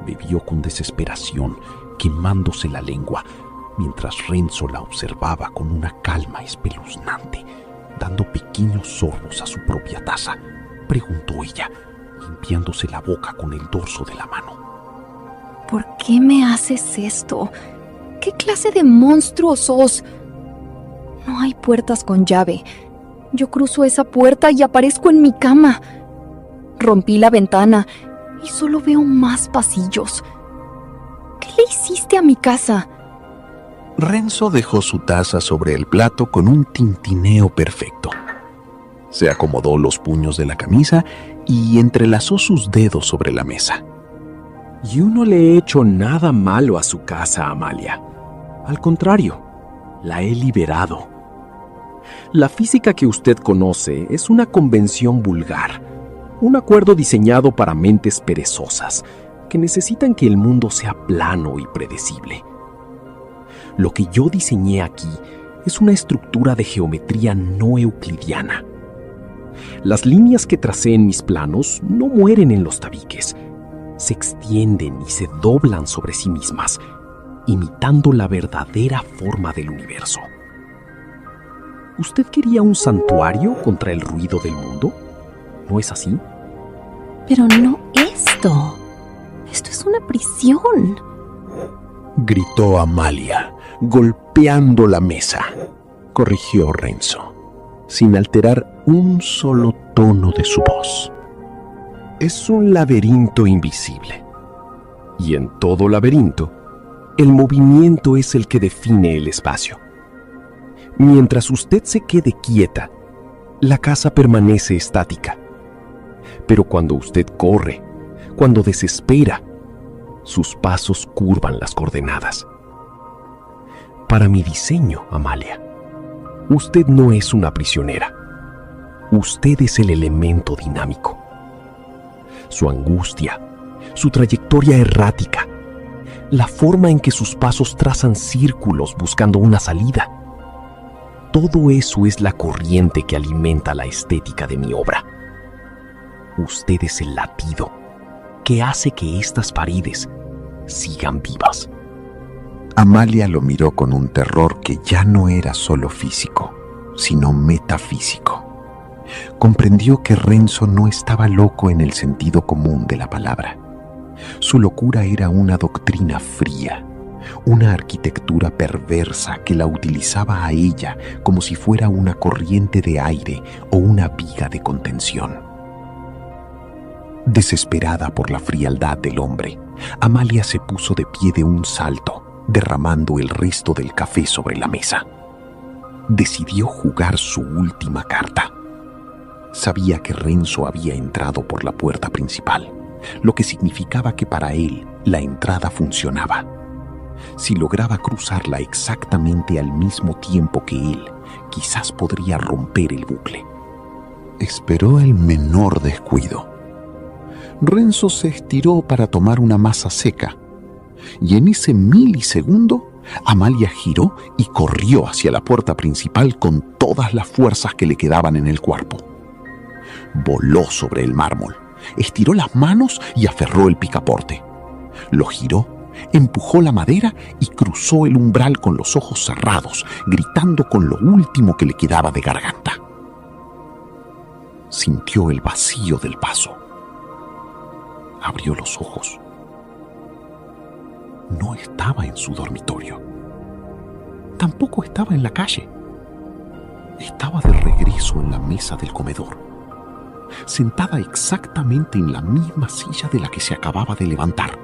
Bebió con desesperación, quemándose la lengua, mientras Renzo la observaba con una calma espeluznante, dando pequeños sorbos a su propia taza. Preguntó ella, limpiándose la boca con el dorso de la mano. ¿Por qué me haces esto? ¿Qué clase de monstruo sos? No hay puertas con llave. Yo cruzo esa puerta y aparezco en mi cama. Rompí la ventana y solo veo más pasillos. ¿Qué le hiciste a mi casa? Renzo dejó su taza sobre el plato con un tintineo perfecto. Se acomodó los puños de la camisa y entrelazó sus dedos sobre la mesa. Yo no le he hecho nada malo a su casa, Amalia. Al contrario, la he liberado. La física que usted conoce es una convención vulgar, un acuerdo diseñado para mentes perezosas que necesitan que el mundo sea plano y predecible. Lo que yo diseñé aquí es una estructura de geometría no euclidiana. Las líneas que tracé en mis planos no mueren en los tabiques, se extienden y se doblan sobre sí mismas, imitando la verdadera forma del universo. ¿Usted quería un santuario contra el ruido del mundo? ¿No es así? Pero no esto. Esto es una prisión. Gritó Amalia, golpeando la mesa. Corrigió Renzo, sin alterar un solo tono de su voz. Es un laberinto invisible. Y en todo laberinto, el movimiento es el que define el espacio. Mientras usted se quede quieta, la casa permanece estática. Pero cuando usted corre, cuando desespera, sus pasos curvan las coordenadas. Para mi diseño, Amalia, usted no es una prisionera. Usted es el elemento dinámico. Su angustia, su trayectoria errática, la forma en que sus pasos trazan círculos buscando una salida. Todo eso es la corriente que alimenta la estética de mi obra. Usted es el latido que hace que estas paredes sigan vivas. Amalia lo miró con un terror que ya no era solo físico, sino metafísico. Comprendió que Renzo no estaba loco en el sentido común de la palabra. Su locura era una doctrina fría, una arquitectura perversa que la utilizaba a ella como si fuera una corriente de aire o una viga de contención. Desesperada por la frialdad del hombre, Amalia se puso de pie de un salto, derramando el resto del café sobre la mesa. Decidió jugar su última carta. Sabía que Renzo había entrado por la puerta principal, lo que significaba que para él la entrada funcionaba. Si lograba cruzarla exactamente al mismo tiempo que él, quizás podría romper el bucle. Esperó el menor descuido. Renzo se estiró para tomar una masa seca, y en ese milisegundo, Amalia giró y corrió hacia la puerta principal con todas las fuerzas que le quedaban en el cuerpo. Voló sobre el mármol, estiró las manos y aferró el picaporte. Lo giró, empujó la madera y cruzó el umbral con los ojos cerrados, gritando con lo último que le quedaba de garganta. Sintió el vacío del paso. Abrió los ojos. No estaba en su dormitorio. Tampoco estaba en la calle. Estaba de regreso en la mesa del comedor. sentada exactamente en la misma silla de la que se acababa de levantar.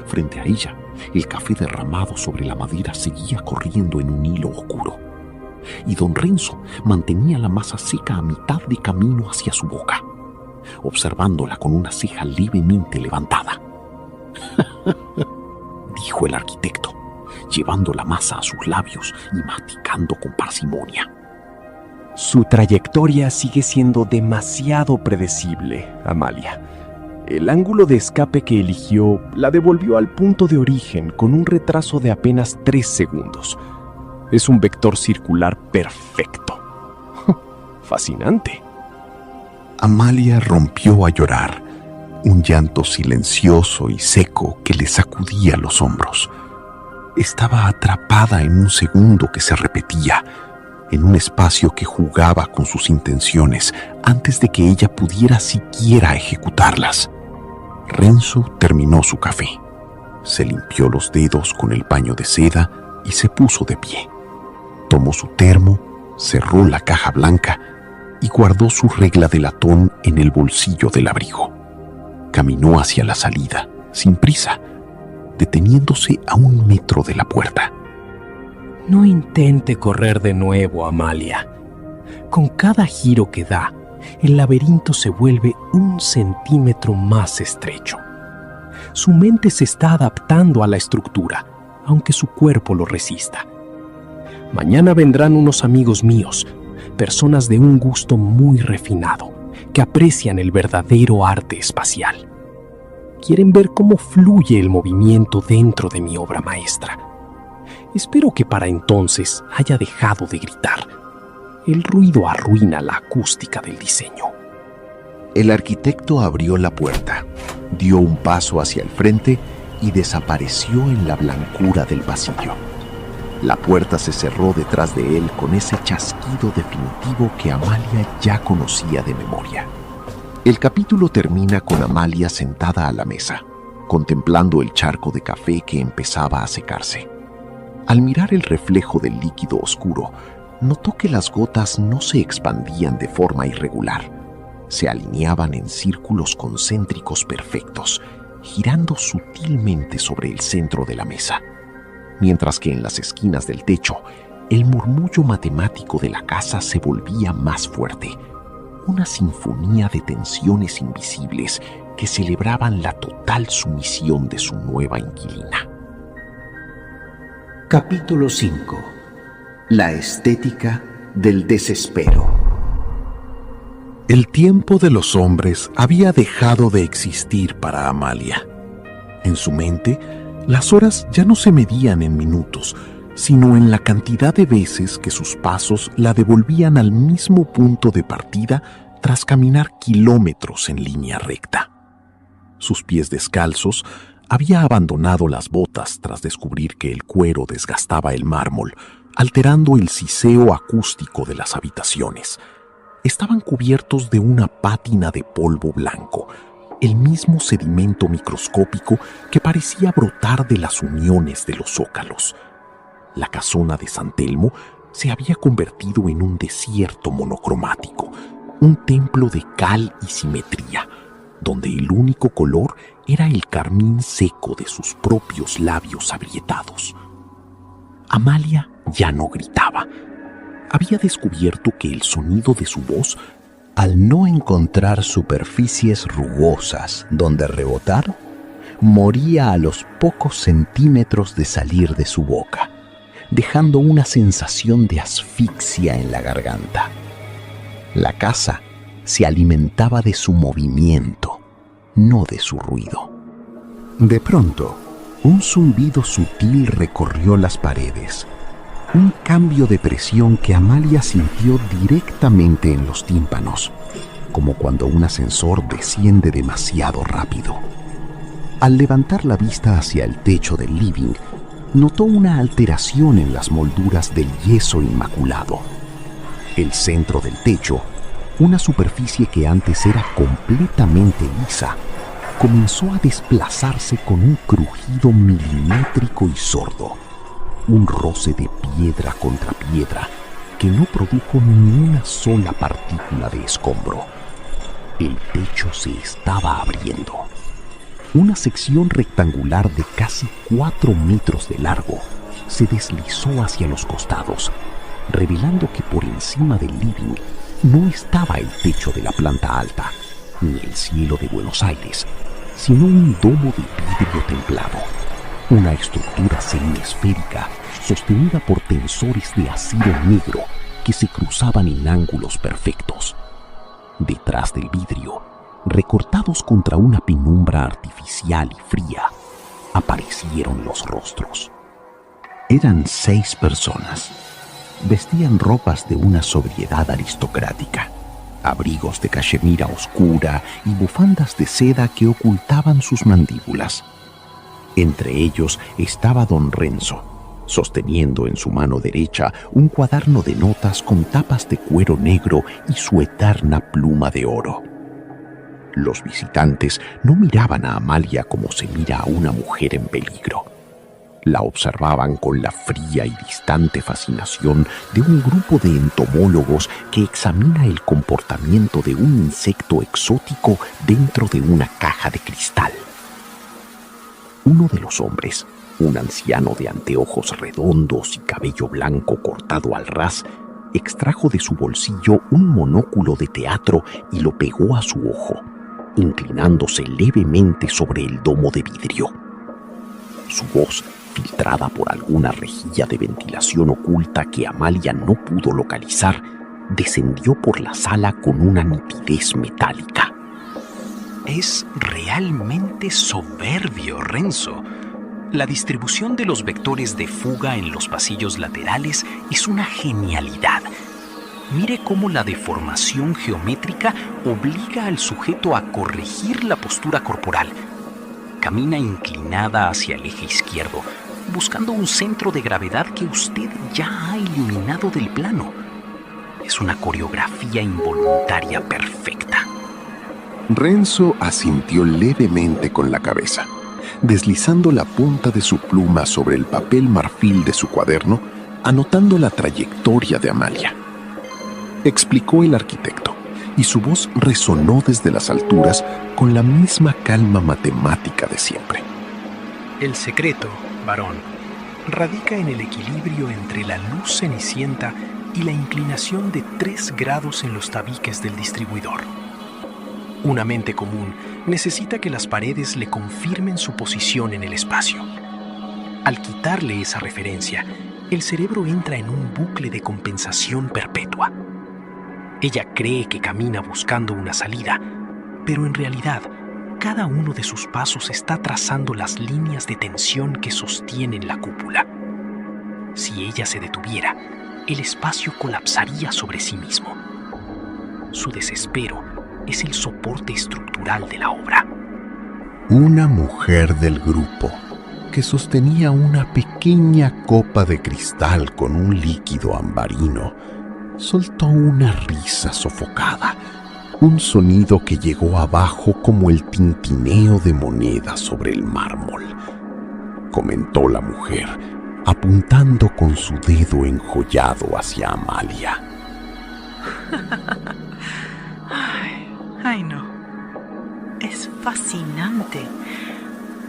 Frente a ella, el café derramado sobre la madera seguía corriendo en un hilo oscuro, y don Renzo mantenía la masa seca a mitad de camino hacia su boca, observándola con una ceja levemente levantada. Dijo el arquitecto, llevando la masa a sus labios y masticando con parsimonia. Su trayectoria sigue siendo demasiado predecible, Amalia. El ángulo de escape que eligió la devolvió al punto de origen con un retraso de apenas 3 segundos. Es un vector circular perfecto. Fascinante. Amalia rompió a llorar, un llanto silencioso y seco que le sacudía los hombros. Estaba atrapada en un segundo que se repetía, en un espacio que jugaba con sus intenciones antes de que ella pudiera siquiera ejecutarlas. Renzo terminó su café, se limpió los dedos con el paño de seda y se puso de pie. Tomó su termo, cerró la caja blanca y guardó su regla de latón en el bolsillo del abrigo. Caminó hacia la salida, sin prisa, deteniéndose a 1 metro de la puerta. No intente correr de nuevo, Amalia. Con cada giro que da, el laberinto se vuelve 1 centímetro más estrecho. Su mente se está adaptando a la estructura, aunque su cuerpo lo resista. Mañana vendrán unos amigos míos, personas de un gusto muy refinado, que aprecian el verdadero arte espacial. Quieren ver cómo fluye el movimiento dentro de mi obra maestra. Espero que para entonces haya dejado de gritar. El ruido arruina la acústica del diseño. El arquitecto abrió la puerta, dio un paso hacia el frente y desapareció en la blancura del pasillo. La puerta se cerró detrás de él con ese chasquido definitivo que Amalia ya conocía de memoria. El capítulo termina con Amalia sentada a la mesa, contemplando el charco de café que empezaba a secarse. Al mirar el reflejo del líquido oscuro, notó que las gotas no se expandían de forma irregular. Se alineaban en círculos concéntricos perfectos, girando sutilmente sobre el centro de la mesa, mientras que en las esquinas del techo, el murmullo matemático de la casa se volvía más fuerte, una sinfonía de tensiones invisibles que celebraban la total sumisión de su nueva inquilina. Capítulo 5. La estética del desespero. El tiempo de los hombres había dejado de existir para Amalia. En su mente, las horas ya no se medían en minutos, sino en la cantidad de veces que sus pasos la devolvían al mismo punto de partida tras caminar kilómetros en línea recta. Sus pies descalzos había abandonado las botas tras descubrir que el cuero desgastaba el mármol, alterando el siseo acústico de las habitaciones. Estaban cubiertos de una pátina de polvo blanco, el mismo sedimento microscópico que parecía brotar de las uniones de los zócalos. La casona de San Telmo se había convertido en un desierto monocromático, un templo de cal y simetría, donde el único color era el carmín seco de sus propios labios agrietados. Amalia ya no gritaba. Había descubierto que el sonido de su voz, al no encontrar superficies rugosas donde rebotar, moría a los pocos centímetros de salir de su boca, dejando una sensación de asfixia en la garganta. La casa se alimentaba de su movimiento, no de su ruido. De pronto, un zumbido sutil recorrió las paredes, un cambio de presión que Amalia sintió directamente en los tímpanos, como cuando un ascensor desciende demasiado rápido. Al levantar la vista hacia el techo del living, notó una alteración en las molduras del yeso inmaculado. El centro del techo, una superficie que antes era completamente lisa, comenzó a desplazarse con un crujido milimétrico y sordo, un roce de piedra contra piedra que no produjo ni una sola partícula de escombro. El techo se estaba abriendo. Una sección rectangular de casi 4 metros de largo se deslizó hacia los costados, revelando que por encima del living no estaba el techo de la planta alta, ni el cielo de Buenos Aires, sino un domo de vidrio templado, una estructura semiesférica sostenida por tensores de acero negro que se cruzaban en ángulos perfectos. Detrás del vidrio, recortados contra una penumbra artificial y fría, aparecieron los rostros. Eran 6 personas. Vestían ropas de una sobriedad aristocrática, abrigos de cachemira oscura y bufandas de seda que ocultaban sus mandíbulas. Entre ellos estaba don Renzo, sosteniendo en su mano derecha un cuaderno de notas con tapas de cuero negro y su eterna pluma de oro. Los visitantes no miraban a Amalia como se mira a una mujer en peligro. La observaban con la fría y distante fascinación de un grupo de entomólogos que examina el comportamiento de un insecto exótico dentro de una caja de cristal. Uno de los hombres, un anciano de anteojos redondos y cabello blanco cortado al ras, extrajo de su bolsillo un monóculo de teatro y lo pegó a su ojo, inclinándose levemente sobre el domo de vidrio. Su voz, filtrada por alguna rejilla de ventilación oculta que Amalia no pudo localizar, descendió por la sala con una nitidez metálica. Es realmente soberbio, Renzo. La distribución de los vectores de fuga en los pasillos laterales es una genialidad. Mire cómo la deformación geométrica obliga al sujeto a corregir la postura corporal. Camina inclinada hacia el eje izquierdo, buscando un centro de gravedad que usted ya ha eliminado del plano. Es una coreografía involuntaria perfecta. Renzo asintió levemente con la cabeza, deslizando la punta de su pluma sobre el papel marfil de su cuaderno, anotando la trayectoria de Amalia. Explicó el arquitecto, y su voz resonó desde las alturas con la misma calma matemática de siempre. El secreto, varón, radica en el equilibrio entre la luz cenicienta y la inclinación de 3 grados en los tabiques del distribuidor. Una mente común necesita que las paredes le confirmen su posición en el espacio. Al quitarle esa referencia, el cerebro entra en un bucle de compensación perpetua. Ella cree que camina buscando una salida, pero en realidad, cada uno de sus pasos está trazando las líneas de tensión que sostienen la cúpula. Si ella se detuviera, el espacio colapsaría sobre sí mismo. Su desespero es el soporte estructural de la obra. Una mujer del grupo, que sostenía una pequeña copa de cristal con un líquido ambarino, soltó una risa sofocada, un sonido que llegó abajo como el tintineo de monedas sobre el mármol. Comentó la mujer, apuntando con su dedo enjollado hacia Amalia. Ay, no. Es fascinante.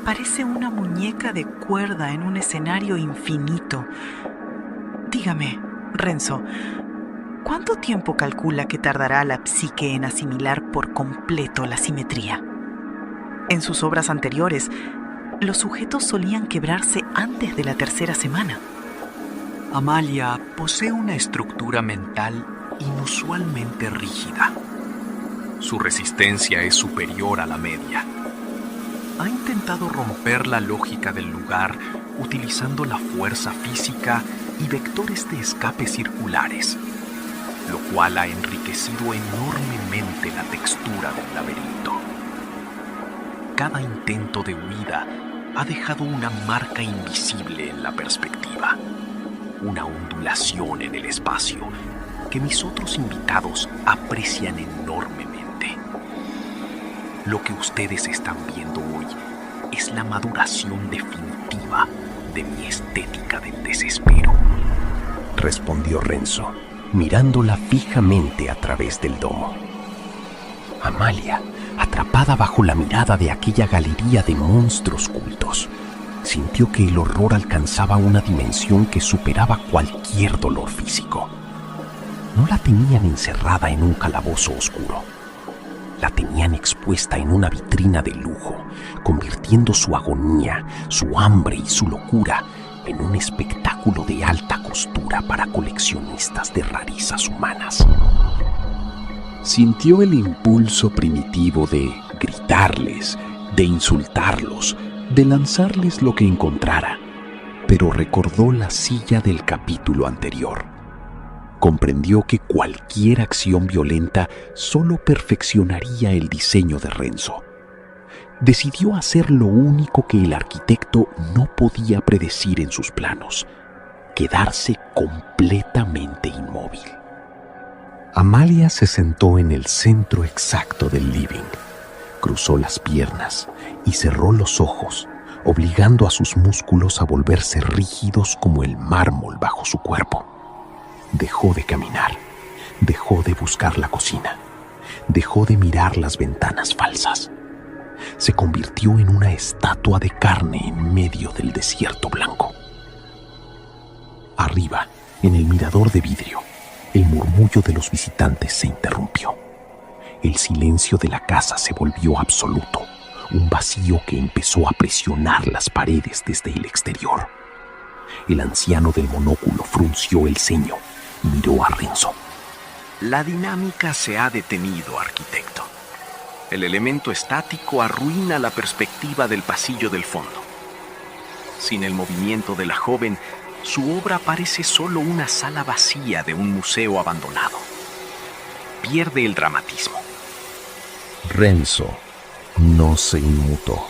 Parece una muñeca de cuerda en un escenario infinito. Dígame, Renzo, ¿cuánto tiempo calcula que tardará la psique en asimilar por completo la simetría? En sus obras anteriores, los sujetos solían quebrarse antes de la 3ª semana. Amalia posee una estructura mental inusualmente rígida. Su resistencia es superior a la media. Ha intentado romper la lógica del lugar utilizando la fuerza física y vectores de escape circulares, lo cual ha enriquecido enormemente la textura del laberinto. Cada intento de huida ha dejado una marca invisible en la perspectiva, una ondulación en el espacio que mis otros invitados aprecian enormemente. Lo que ustedes están viendo hoy es la maduración definitiva de mi estética del desespero, respondió Renzo, mirándola fijamente a través del domo. Amalia, atrapada bajo la mirada de aquella galería de monstruos cultos, sintió que el horror alcanzaba una dimensión que superaba cualquier dolor físico. No la tenían encerrada en un calabozo oscuro. La tenían expuesta en una vitrina de lujo, convirtiendo su agonía, su hambre y su locura en un espectáculo de alta costura para coleccionistas de rarezas humanas. Sintió el impulso primitivo de gritarles, de insultarlos, de lanzarles lo que encontrara, pero recordó la silla del capítulo anterior. Comprendió que cualquier acción violenta solo perfeccionaría el diseño de Renzo. Decidió hacer lo único que el arquitecto no podía predecir en sus planos: quedarse completamente inmóvil. Amalia se sentó en el centro exacto del living, cruzó las piernas y cerró los ojos, obligando a sus músculos a volverse rígidos como el mármol bajo su cuerpo. Dejó de caminar, dejó de buscar la cocina, dejó de mirar las ventanas falsas. Se convirtió en una estatua de carne en medio del desierto blanco. Arriba, en el mirador de vidrio, el murmullo de los visitantes se interrumpió. El silencio de la casa se volvió absoluto, un vacío que empezó a presionar las paredes desde el exterior. El anciano del monóculo frunció el ceño y miró a Renzo. La dinámica se ha detenido, arquitecto. El elemento estático arruina la perspectiva del pasillo del fondo. Sin el movimiento de la joven, su obra parece solo una sala vacía de un museo abandonado. Pierde el dramatismo. Renzo no se inmutó.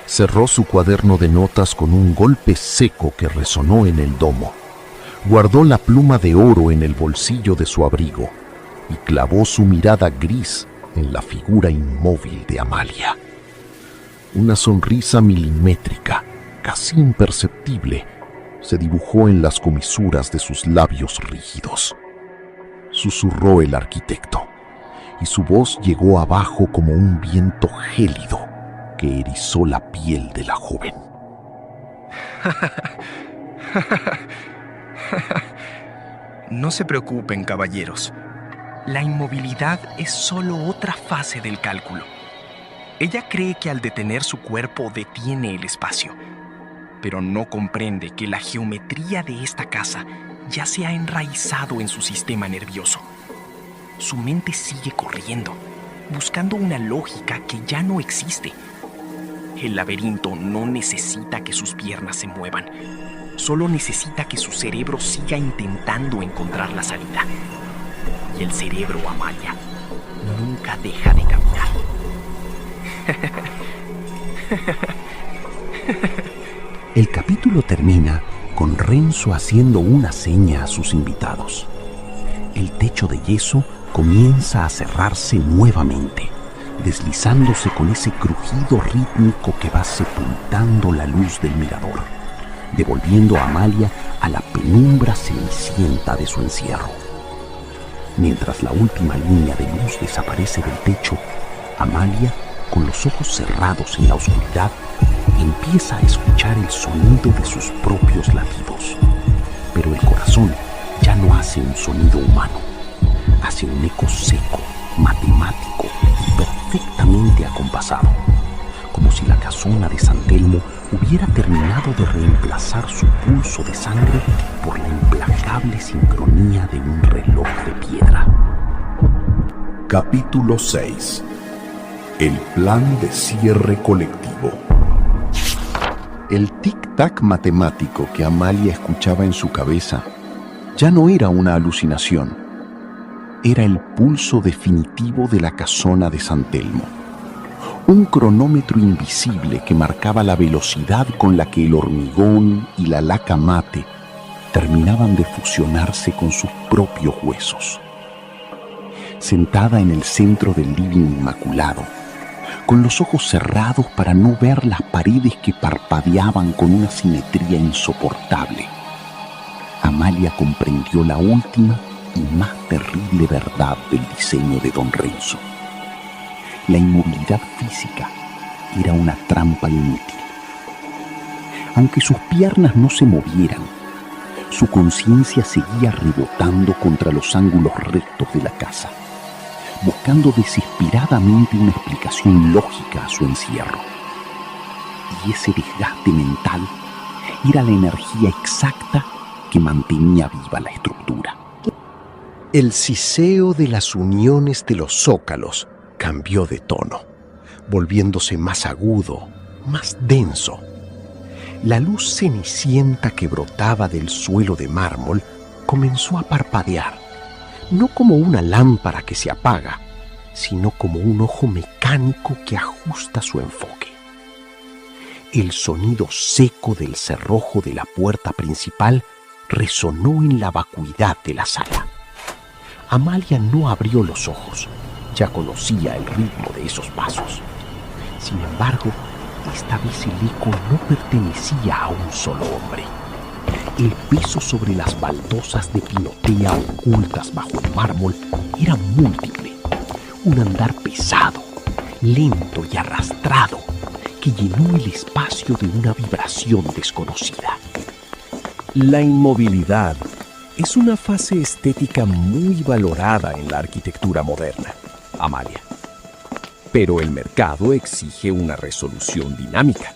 Cerró su cuaderno de notas con un golpe seco que resonó en el domo. Guardó la pluma de oro en el bolsillo de su abrigo y clavó su mirada gris en la figura inmóvil de Amalia. Una sonrisa milimétrica, casi imperceptible, se dibujó en las comisuras de sus labios rígidos. Susurró el arquitecto, y su voz llegó abajo como un viento gélido que erizó la piel de la joven. No se preocupen, caballeros. La inmovilidad es solo otra fase del cálculo. Ella cree que al detener su cuerpo detiene el espacio, pero no comprende que la geometría de esta casa ya se ha enraizado en su sistema nervioso. Su mente sigue corriendo, buscando una lógica que ya no existe. El laberinto no necesita que sus piernas se muevan, solo necesita que su cerebro siga intentando encontrar la salida. Y el cerebro, Amalia, nunca deja de caminar. El capítulo termina con Renzo haciendo una seña a sus invitados. El techo de yeso comienza a cerrarse nuevamente, deslizándose con ese crujido rítmico que va sepultando la luz del mirador, devolviendo a Amalia a la penumbra cenicienta de su encierro. Mientras la última línea de luz desaparece del techo, Amalia, con los ojos cerrados en la oscuridad, empieza a escuchar el sonido de sus propios latidos. Pero el corazón ya no hace un sonido humano, hace un eco seco, matemático y perfectamente acompasado, como si la casona de San Telmo hubiera terminado de reemplazar su pulso de sangre por la implacable sincronía de un reloj de piedra. Capítulo 6. El plan de cierre colectivo. El tic-tac matemático que Amalia escuchaba en su cabeza ya no era una alucinación. Era el pulso definitivo de la casona de San Telmo. Un cronómetro invisible que marcaba la velocidad con la que el hormigón y la laca mate terminaban de fusionarse con sus propios huesos. Sentada en el centro del living inmaculado, con los ojos cerrados para no ver las paredes que parpadeaban con una simetría insoportable, Amalia comprendió la última y más terrible verdad del diseño de Don Renzo. La inmovilidad física era una trampa inútil. Aunque sus piernas no se movieran, su conciencia seguía rebotando contra los ángulos rectos de la casa, buscando desesperadamente una explicación lógica a su encierro. Y ese desgaste mental era la energía exacta que mantenía viva la estructura. El siseo de las uniones de los zócalos cambió de tono, volviéndose más agudo, más denso. La luz cenicienta que brotaba del suelo de mármol comenzó a parpadear, no como una lámpara que se apaga, sino como un ojo mecánico que ajusta su enfoque. El sonido seco del cerrojo de la puerta principal resonó en la vacuidad de la sala. Amalia no abrió los ojos, ya conocía el ritmo de esos pasos. Sin embargo, esta vez el eco no pertenecía a un solo hombre. El peso sobre las baldosas de pinotea ocultas bajo el mármol era múltiple. Un andar pesado, lento y arrastrado que llenó el espacio de una vibración desconocida. La inmovilidad es una fase estética muy valorada en la arquitectura moderna, Amalia. Pero el mercado exige una resolución dinámica.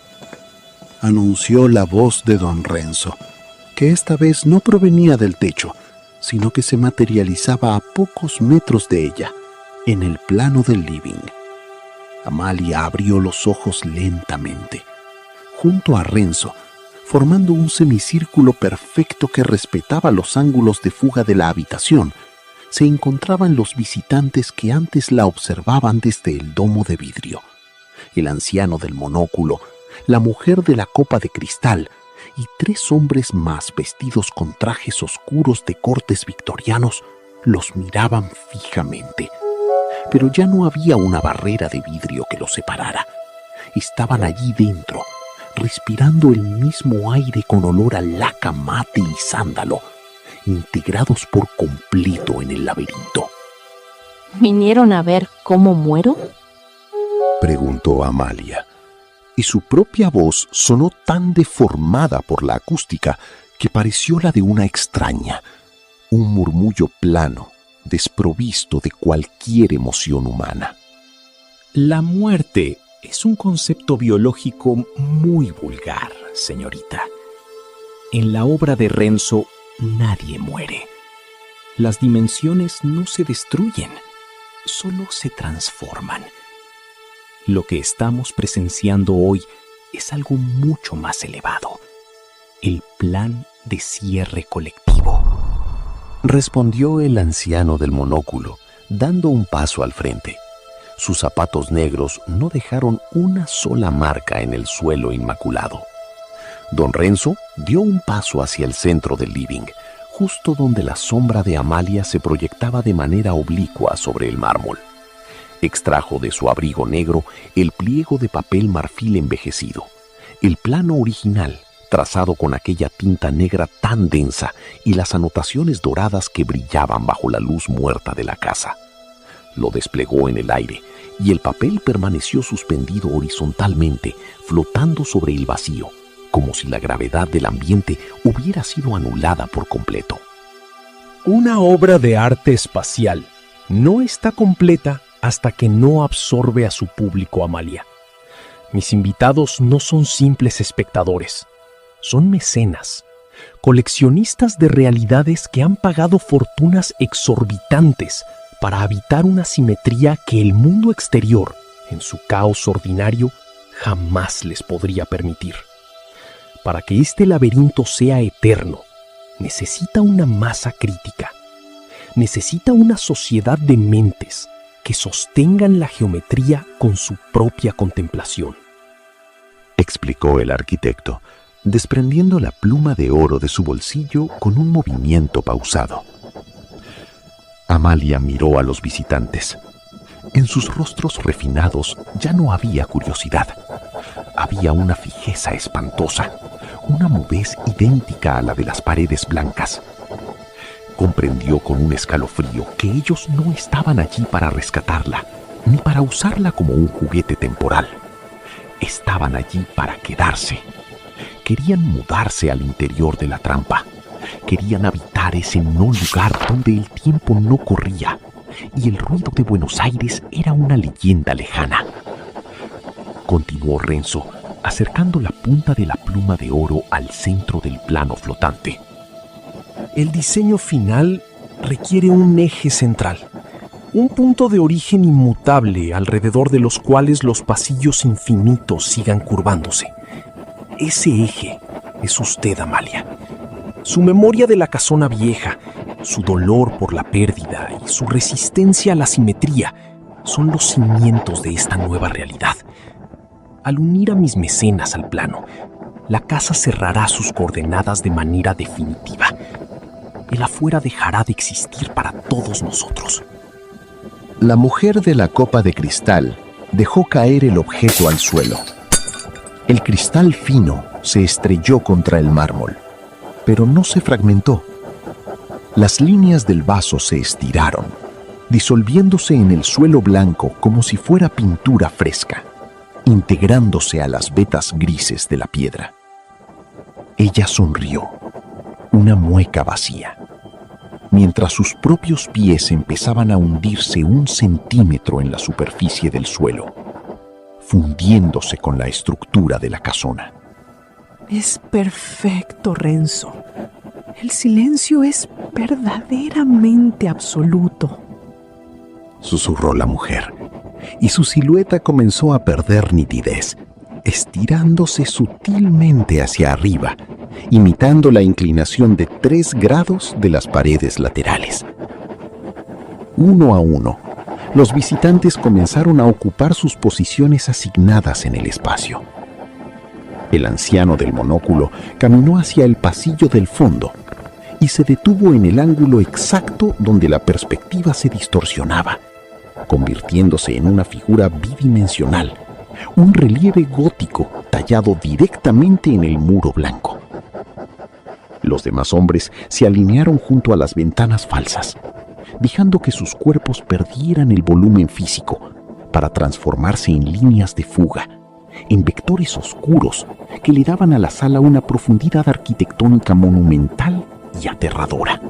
Anunció la voz de don Renzo, que esta vez no provenía del techo, sino que se materializaba a pocos metros de ella, en el plano del living. Amalia abrió los ojos lentamente. Junto a Renzo, formando un semicírculo perfecto que respetaba los ángulos de fuga de la habitación, se encontraban los visitantes que antes la observaban desde el domo de vidrio. El anciano del monóculo, la mujer de la copa de cristal y 3 hombres más vestidos con trajes oscuros de cortes victorianos los miraban fijamente. Pero ya no había una barrera de vidrio que los separara. Estaban allí dentro, respirando el mismo aire con olor a laca, mate y sándalo, integrados por completo en el laberinto. ¿Vinieron a ver cómo muero? Preguntó Amalia, y su propia voz sonó tan deformada por la acústica que pareció la de una extraña, un murmullo plano, desprovisto de cualquier emoción humana. La muerte es un concepto biológico muy vulgar, señorita. En la obra de Renzo, nadie muere. Las dimensiones no se destruyen, solo se transforman. Lo que estamos presenciando hoy es algo mucho más elevado. El plan de cierre colectivo. Respondió el anciano del monóculo, dando un paso al frente. Sus zapatos negros no dejaron una sola marca en el suelo inmaculado. Don Renzo dio un paso hacia el centro del living, justo donde la sombra de Amalia se proyectaba de manera oblicua sobre el mármol. Extrajo de su abrigo negro el pliego de papel marfil envejecido, el plano original, trazado con aquella tinta negra tan densa y las anotaciones doradas que brillaban bajo la luz muerta de la casa. Lo desplegó en el aire y el papel permaneció suspendido horizontalmente, flotando sobre el vacío, como si la gravedad del ambiente hubiera sido anulada por completo. Una obra de arte espacial no está completa hasta que no absorbe a su público, Amalia. Mis invitados no son simples espectadores, son mecenas, coleccionistas de realidades que han pagado fortunas exorbitantes para habitar una simetría que el mundo exterior, en su caos ordinario, jamás les podría permitir. Para que este laberinto sea eterno, necesita una masa crítica, necesita una sociedad de mentes que sostengan la geometría con su propia contemplación. Explicó el arquitecto, desprendiendo la pluma de oro de su bolsillo con un movimiento pausado. Amalia miró a los visitantes. En sus rostros refinados ya no había curiosidad. Había una fijeza espantosa, una mudez idéntica a la de las paredes blancas. Comprendió con un escalofrío que ellos no estaban allí para rescatarla, ni para usarla como un juguete temporal. Estaban allí para quedarse. Querían mudarse al interior de la trampa. Querían habitar ese no lugar donde el tiempo no corría y el ruido de Buenos Aires era una leyenda lejana. Continuó Renzo, acercando la punta de la pluma de oro al centro del plano flotante. El diseño final requiere un eje central, un punto de origen inmutable alrededor de los cuales los pasillos infinitos sigan curvándose. Ese eje es usted, Amalia. Su memoria de la casona vieja, su dolor por la pérdida y su resistencia a la simetría son los cimientos de esta nueva realidad. Al unir a mis mecenas al plano, la casa cerrará sus coordenadas de manera definitiva. El afuera dejará de existir para todos nosotros. La mujer de la copa de cristal dejó caer el objeto al suelo. El cristal fino se estrelló contra el mármol, pero no se fragmentó. Las líneas del vaso se estiraron, disolviéndose en el suelo blanco como si fuera pintura fresca, integrándose a las vetas grises de la piedra. Ella sonrió, una mueca vacía, mientras sus propios pies empezaban a hundirse 1 centímetro en la superficie del suelo, fundiéndose con la estructura de la casona. Es perfecto, Renzo. El silencio es verdaderamente absoluto, susurró la mujer, y su silueta comenzó a perder nitidez, estirándose sutilmente hacia arriba, imitando la inclinación de 3 grados de las paredes laterales. Uno a uno, los visitantes comenzaron a ocupar sus posiciones asignadas en el espacio. El anciano del monóculo caminó hacia el pasillo del fondo y se detuvo en el ángulo exacto donde la perspectiva se distorsionaba, convirtiéndose en una figura bidimensional, un relieve gótico tallado directamente en el muro blanco. Los demás hombres se alinearon junto a las ventanas falsas, dejando que sus cuerpos perdieran el volumen físico para transformarse en líneas de fuga, en vectores oscuros que le daban a la sala una profundidad arquitectónica monumental y aterradora.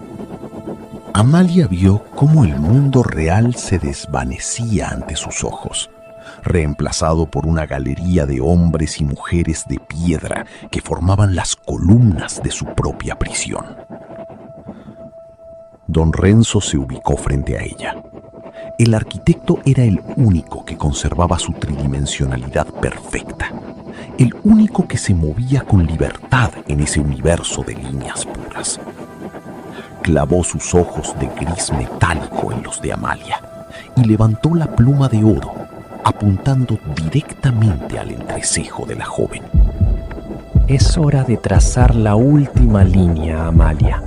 Amalia vio cómo el mundo real se desvanecía ante sus ojos, reemplazado por una galería de hombres y mujeres de piedra que formaban las columnas de su propia prisión. Don Renzo se ubicó frente a ella. El arquitecto era el único que conservaba su tridimensionalidad perfecta, el único que se movía con libertad en ese universo de líneas puras. Clavó sus ojos de gris metálico en los de Amalia y levantó la pluma de oro, apuntando directamente al entrecejo de la joven. Es hora de trazar la última línea, Amalia.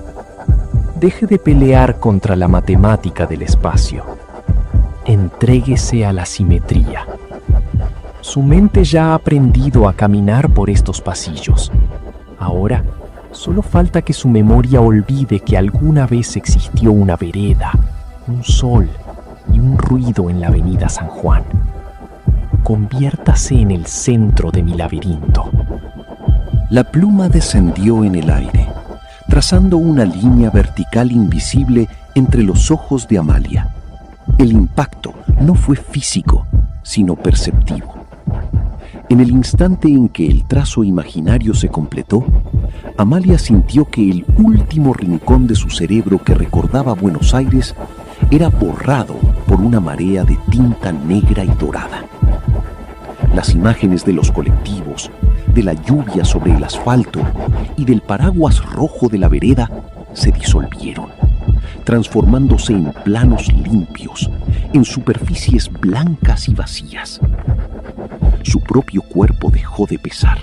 Deje de pelear contra la matemática del espacio. Entréguese a la simetría. Su mente ya ha aprendido a caminar por estos pasillos. Ahora, solo falta que su memoria olvide que alguna vez existió una vereda, un sol y un ruido en la avenida San Juan. Conviértase en el centro de mi laberinto. La pluma descendió en el aire, trazando una línea vertical invisible entre los ojos de Amalia. El impacto no fue físico, sino perceptivo. En el instante en que el trazo imaginario se completó, Amalia sintió que el último rincón de su cerebro que recordaba Buenos Aires era borrado por una marea de tinta negra y dorada. Las imágenes de los colectivos, de la lluvia sobre el asfalto y del paraguas rojo de la vereda se disolvieron, transformándose en planos limpios, en superficies blancas y vacías. Su propio cuerpo dejó de pesar.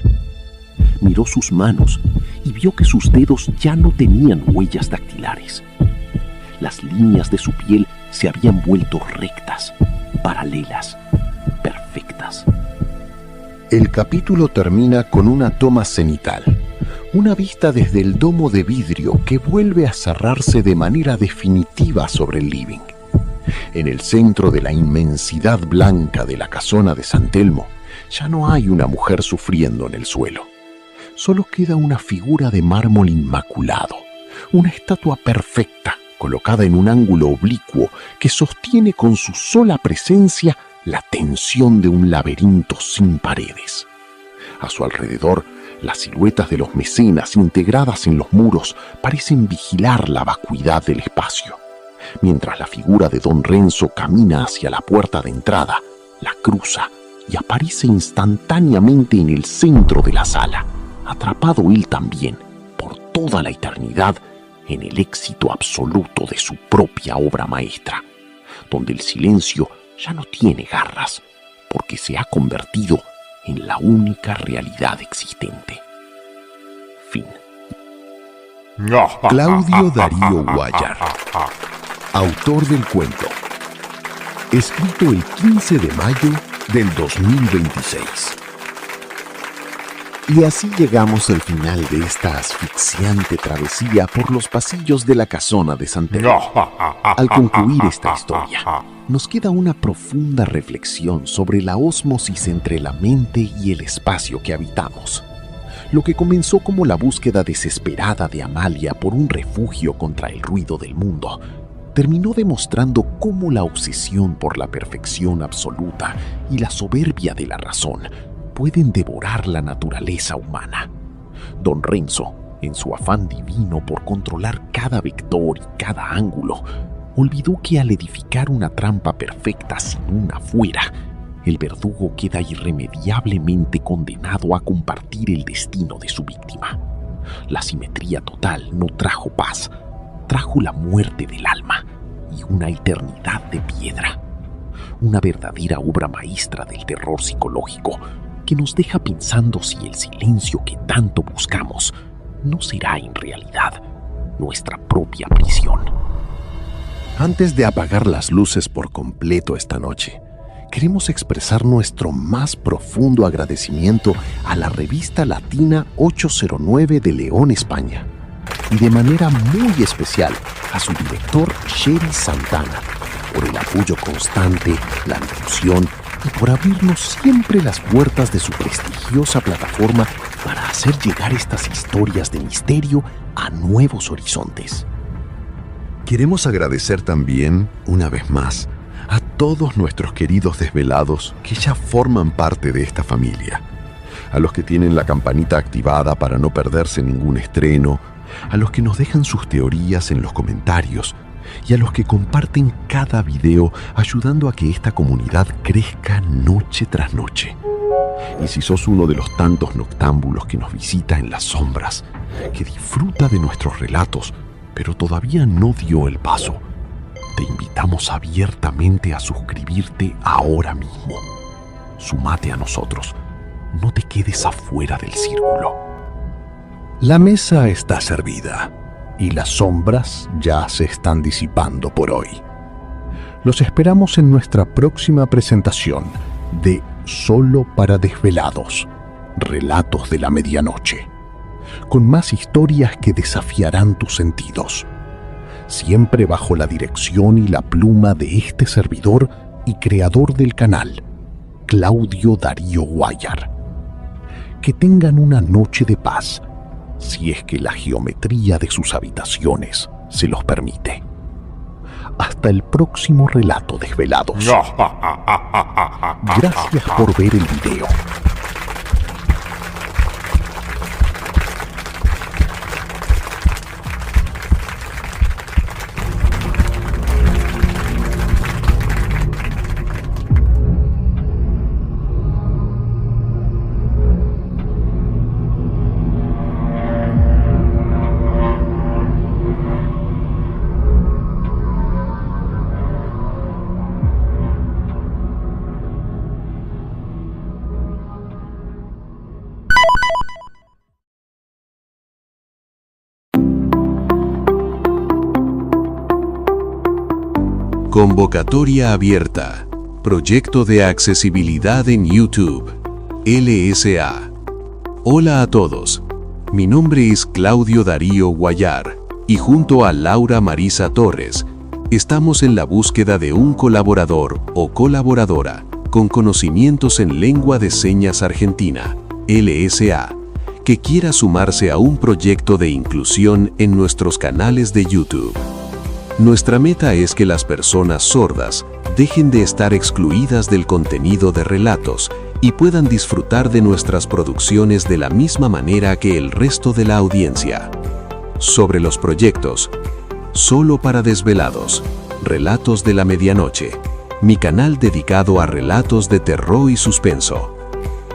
Miró sus manos y vio que sus dedos ya no tenían huellas dactilares. Las líneas de su piel se habían vuelto rectas, paralelas, perfectas. El capítulo termina con una toma cenital, una vista desde el domo de vidrio que vuelve a cerrarse de manera definitiva sobre el living. En el centro de la inmensidad blanca de la casona de San Telmo, ya no hay una mujer sufriendo en el suelo. Solo queda una figura de mármol inmaculado, una estatua perfecta, colocada en un ángulo oblicuo que sostiene con su sola presencia la tensión de un laberinto sin paredes. A su alrededor, las siluetas de los mecenas integradas en los muros parecen vigilar la vacuidad del espacio. Mientras la figura de don Renzo camina hacia la puerta de entrada, la cruza y aparece instantáneamente en el centro de la sala, atrapado él también, por toda la eternidad, en el éxito absoluto de su propia obra maestra, donde el silencio ya no tiene garras, porque se ha convertido en la única realidad existente. Fin. Claudio Darío Guayar, autor del cuento, escrito el 15 de mayo del 2026. Y así llegamos al final de esta asfixiante travesía por los pasillos de la casona de San Telmo. Al concluir esta historia, nos queda una profunda reflexión sobre la ósmosis entre la mente y el espacio que habitamos. Lo que comenzó como la búsqueda desesperada de Amalia por un refugio contra el ruido del mundo, terminó demostrando cómo la obsesión por la perfección absoluta y la soberbia de la razón pueden devorar la naturaleza humana. Don Renzo, en su afán divino por controlar cada vector y cada ángulo, olvidó que al edificar una trampa perfecta sin una fuera, el verdugo queda irremediablemente condenado a compartir el destino de su víctima. La simetría total no trajo paz, trajo la muerte del alma y una eternidad de piedra. Una verdadera obra maestra del terror psicológico que nos deja pensando si el silencio que tanto buscamos no será en realidad nuestra propia prisión. Antes de apagar las luces por completo esta noche, queremos expresar nuestro más profundo agradecimiento a la revista latina 809 de León, España, y de manera muy especial a su director Sherry Santana por el apoyo constante, la difusión y por abrirnos siempre las puertas de su prestigiosa plataforma para hacer llegar estas historias de misterio a nuevos horizontes. Queremos agradecer también, una vez más, a todos nuestros queridos desvelados que ya forman parte de esta familia, a los que tienen la campanita activada para no perderse ningún estreno, a los que nos dejan sus teorías en los comentarios y a los que comparten cada video ayudando a que esta comunidad crezca noche tras noche. Y si sos uno de los tantos noctámbulos que nos visita en las sombras, que disfruta de nuestros relatos, pero todavía no dio el paso, te invitamos abiertamente a suscribirte ahora mismo. Sumate a nosotros, no te quedes afuera del círculo. La mesa está servida y las sombras ya se están disipando por hoy. Los esperamos en nuestra próxima presentación de Solo para Desvelados, Relatos de la Medianoche, con más historias que desafiarán tus sentidos, siempre bajo la dirección y la pluma de este servidor y creador del canal, Claudio Darío Guayar. Que tengan una noche de paz, si es que la geometría de sus habitaciones se los permite. Hasta el próximo relato Desvelados. Gracias por ver el video. Convocatoria abierta. Proyecto de accesibilidad en YouTube. LSA. Hola a todos. Mi nombre es Claudio Darío Guayar y junto a Laura Marisa Torres Estamos en la búsqueda de un colaborador o colaboradora con conocimientos en lengua de señas argentina, LSA, que quiera sumarse a un proyecto de inclusión en nuestros canales de YouTube. Nuestra meta es que las personas sordas dejen de estar excluidas del contenido de relatos y puedan disfrutar de nuestras producciones de la misma manera que el resto de la audiencia. Sobre los proyectos, Solo para Desvelados, Relatos de la Medianoche, mi canal dedicado a relatos de terror y suspenso.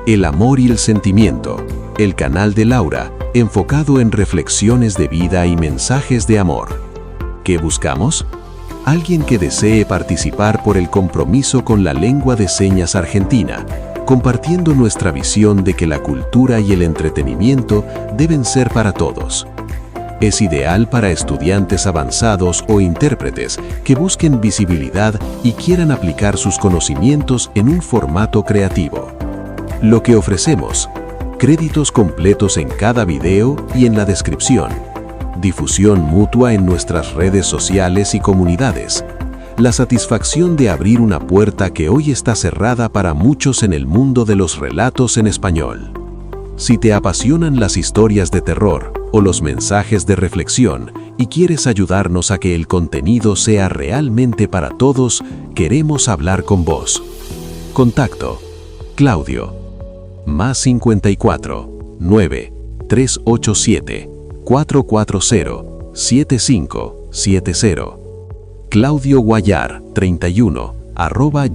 El amor y el sentimiento, el canal de Laura, enfocado en reflexiones de vida y mensajes de amor. ¿Qué buscamos? Alguien que desee participar por el compromiso con la lengua de señas argentina, compartiendo nuestra visión de que la cultura y el entretenimiento deben ser para todos. Es ideal para estudiantes avanzados o intérpretes que busquen visibilidad y quieran aplicar sus conocimientos en un formato creativo. Lo que ofrecemos: créditos completos en cada video y en la descripción, difusión mutua en nuestras redes sociales y comunidades, la satisfacción de abrir una puerta que hoy está cerrada para muchos en el mundo de los relatos en español. Si te apasionan las historias de terror o los mensajes de reflexión y quieres ayudarnos a que el contenido sea realmente para todos, queremos hablar con vos. Contacto: Claudio, +54 9 387 440 7570. Claudio Guayar 31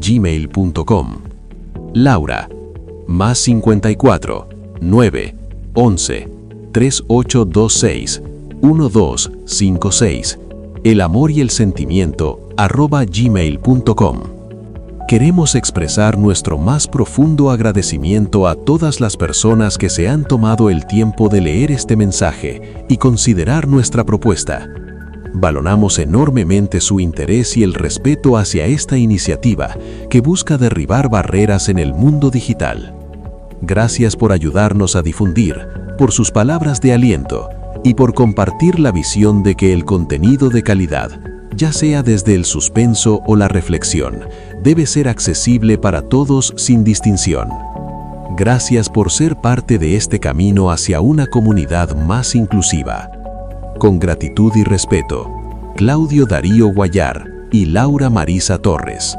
@gmail.com. Laura, +54 9 11 3826 1256. El amor y el sentimiento @gmail.com. Queremos expresar nuestro más profundo agradecimiento a todas las personas que se han tomado el tiempo de leer este mensaje y considerar nuestra propuesta. Valoramos enormemente su interés y el respeto hacia esta iniciativa que busca derribar barreras en el mundo digital. Gracias por ayudarnos a difundir, por sus palabras de aliento y por compartir la visión de que el contenido de calidad, ya sea desde el suspenso o la reflexión, debe ser accesible para todos sin distinción. Gracias por ser parte de este camino hacia una comunidad más inclusiva. Con gratitud y respeto, Claudio Darío Guayar y Laura Marisa Torres.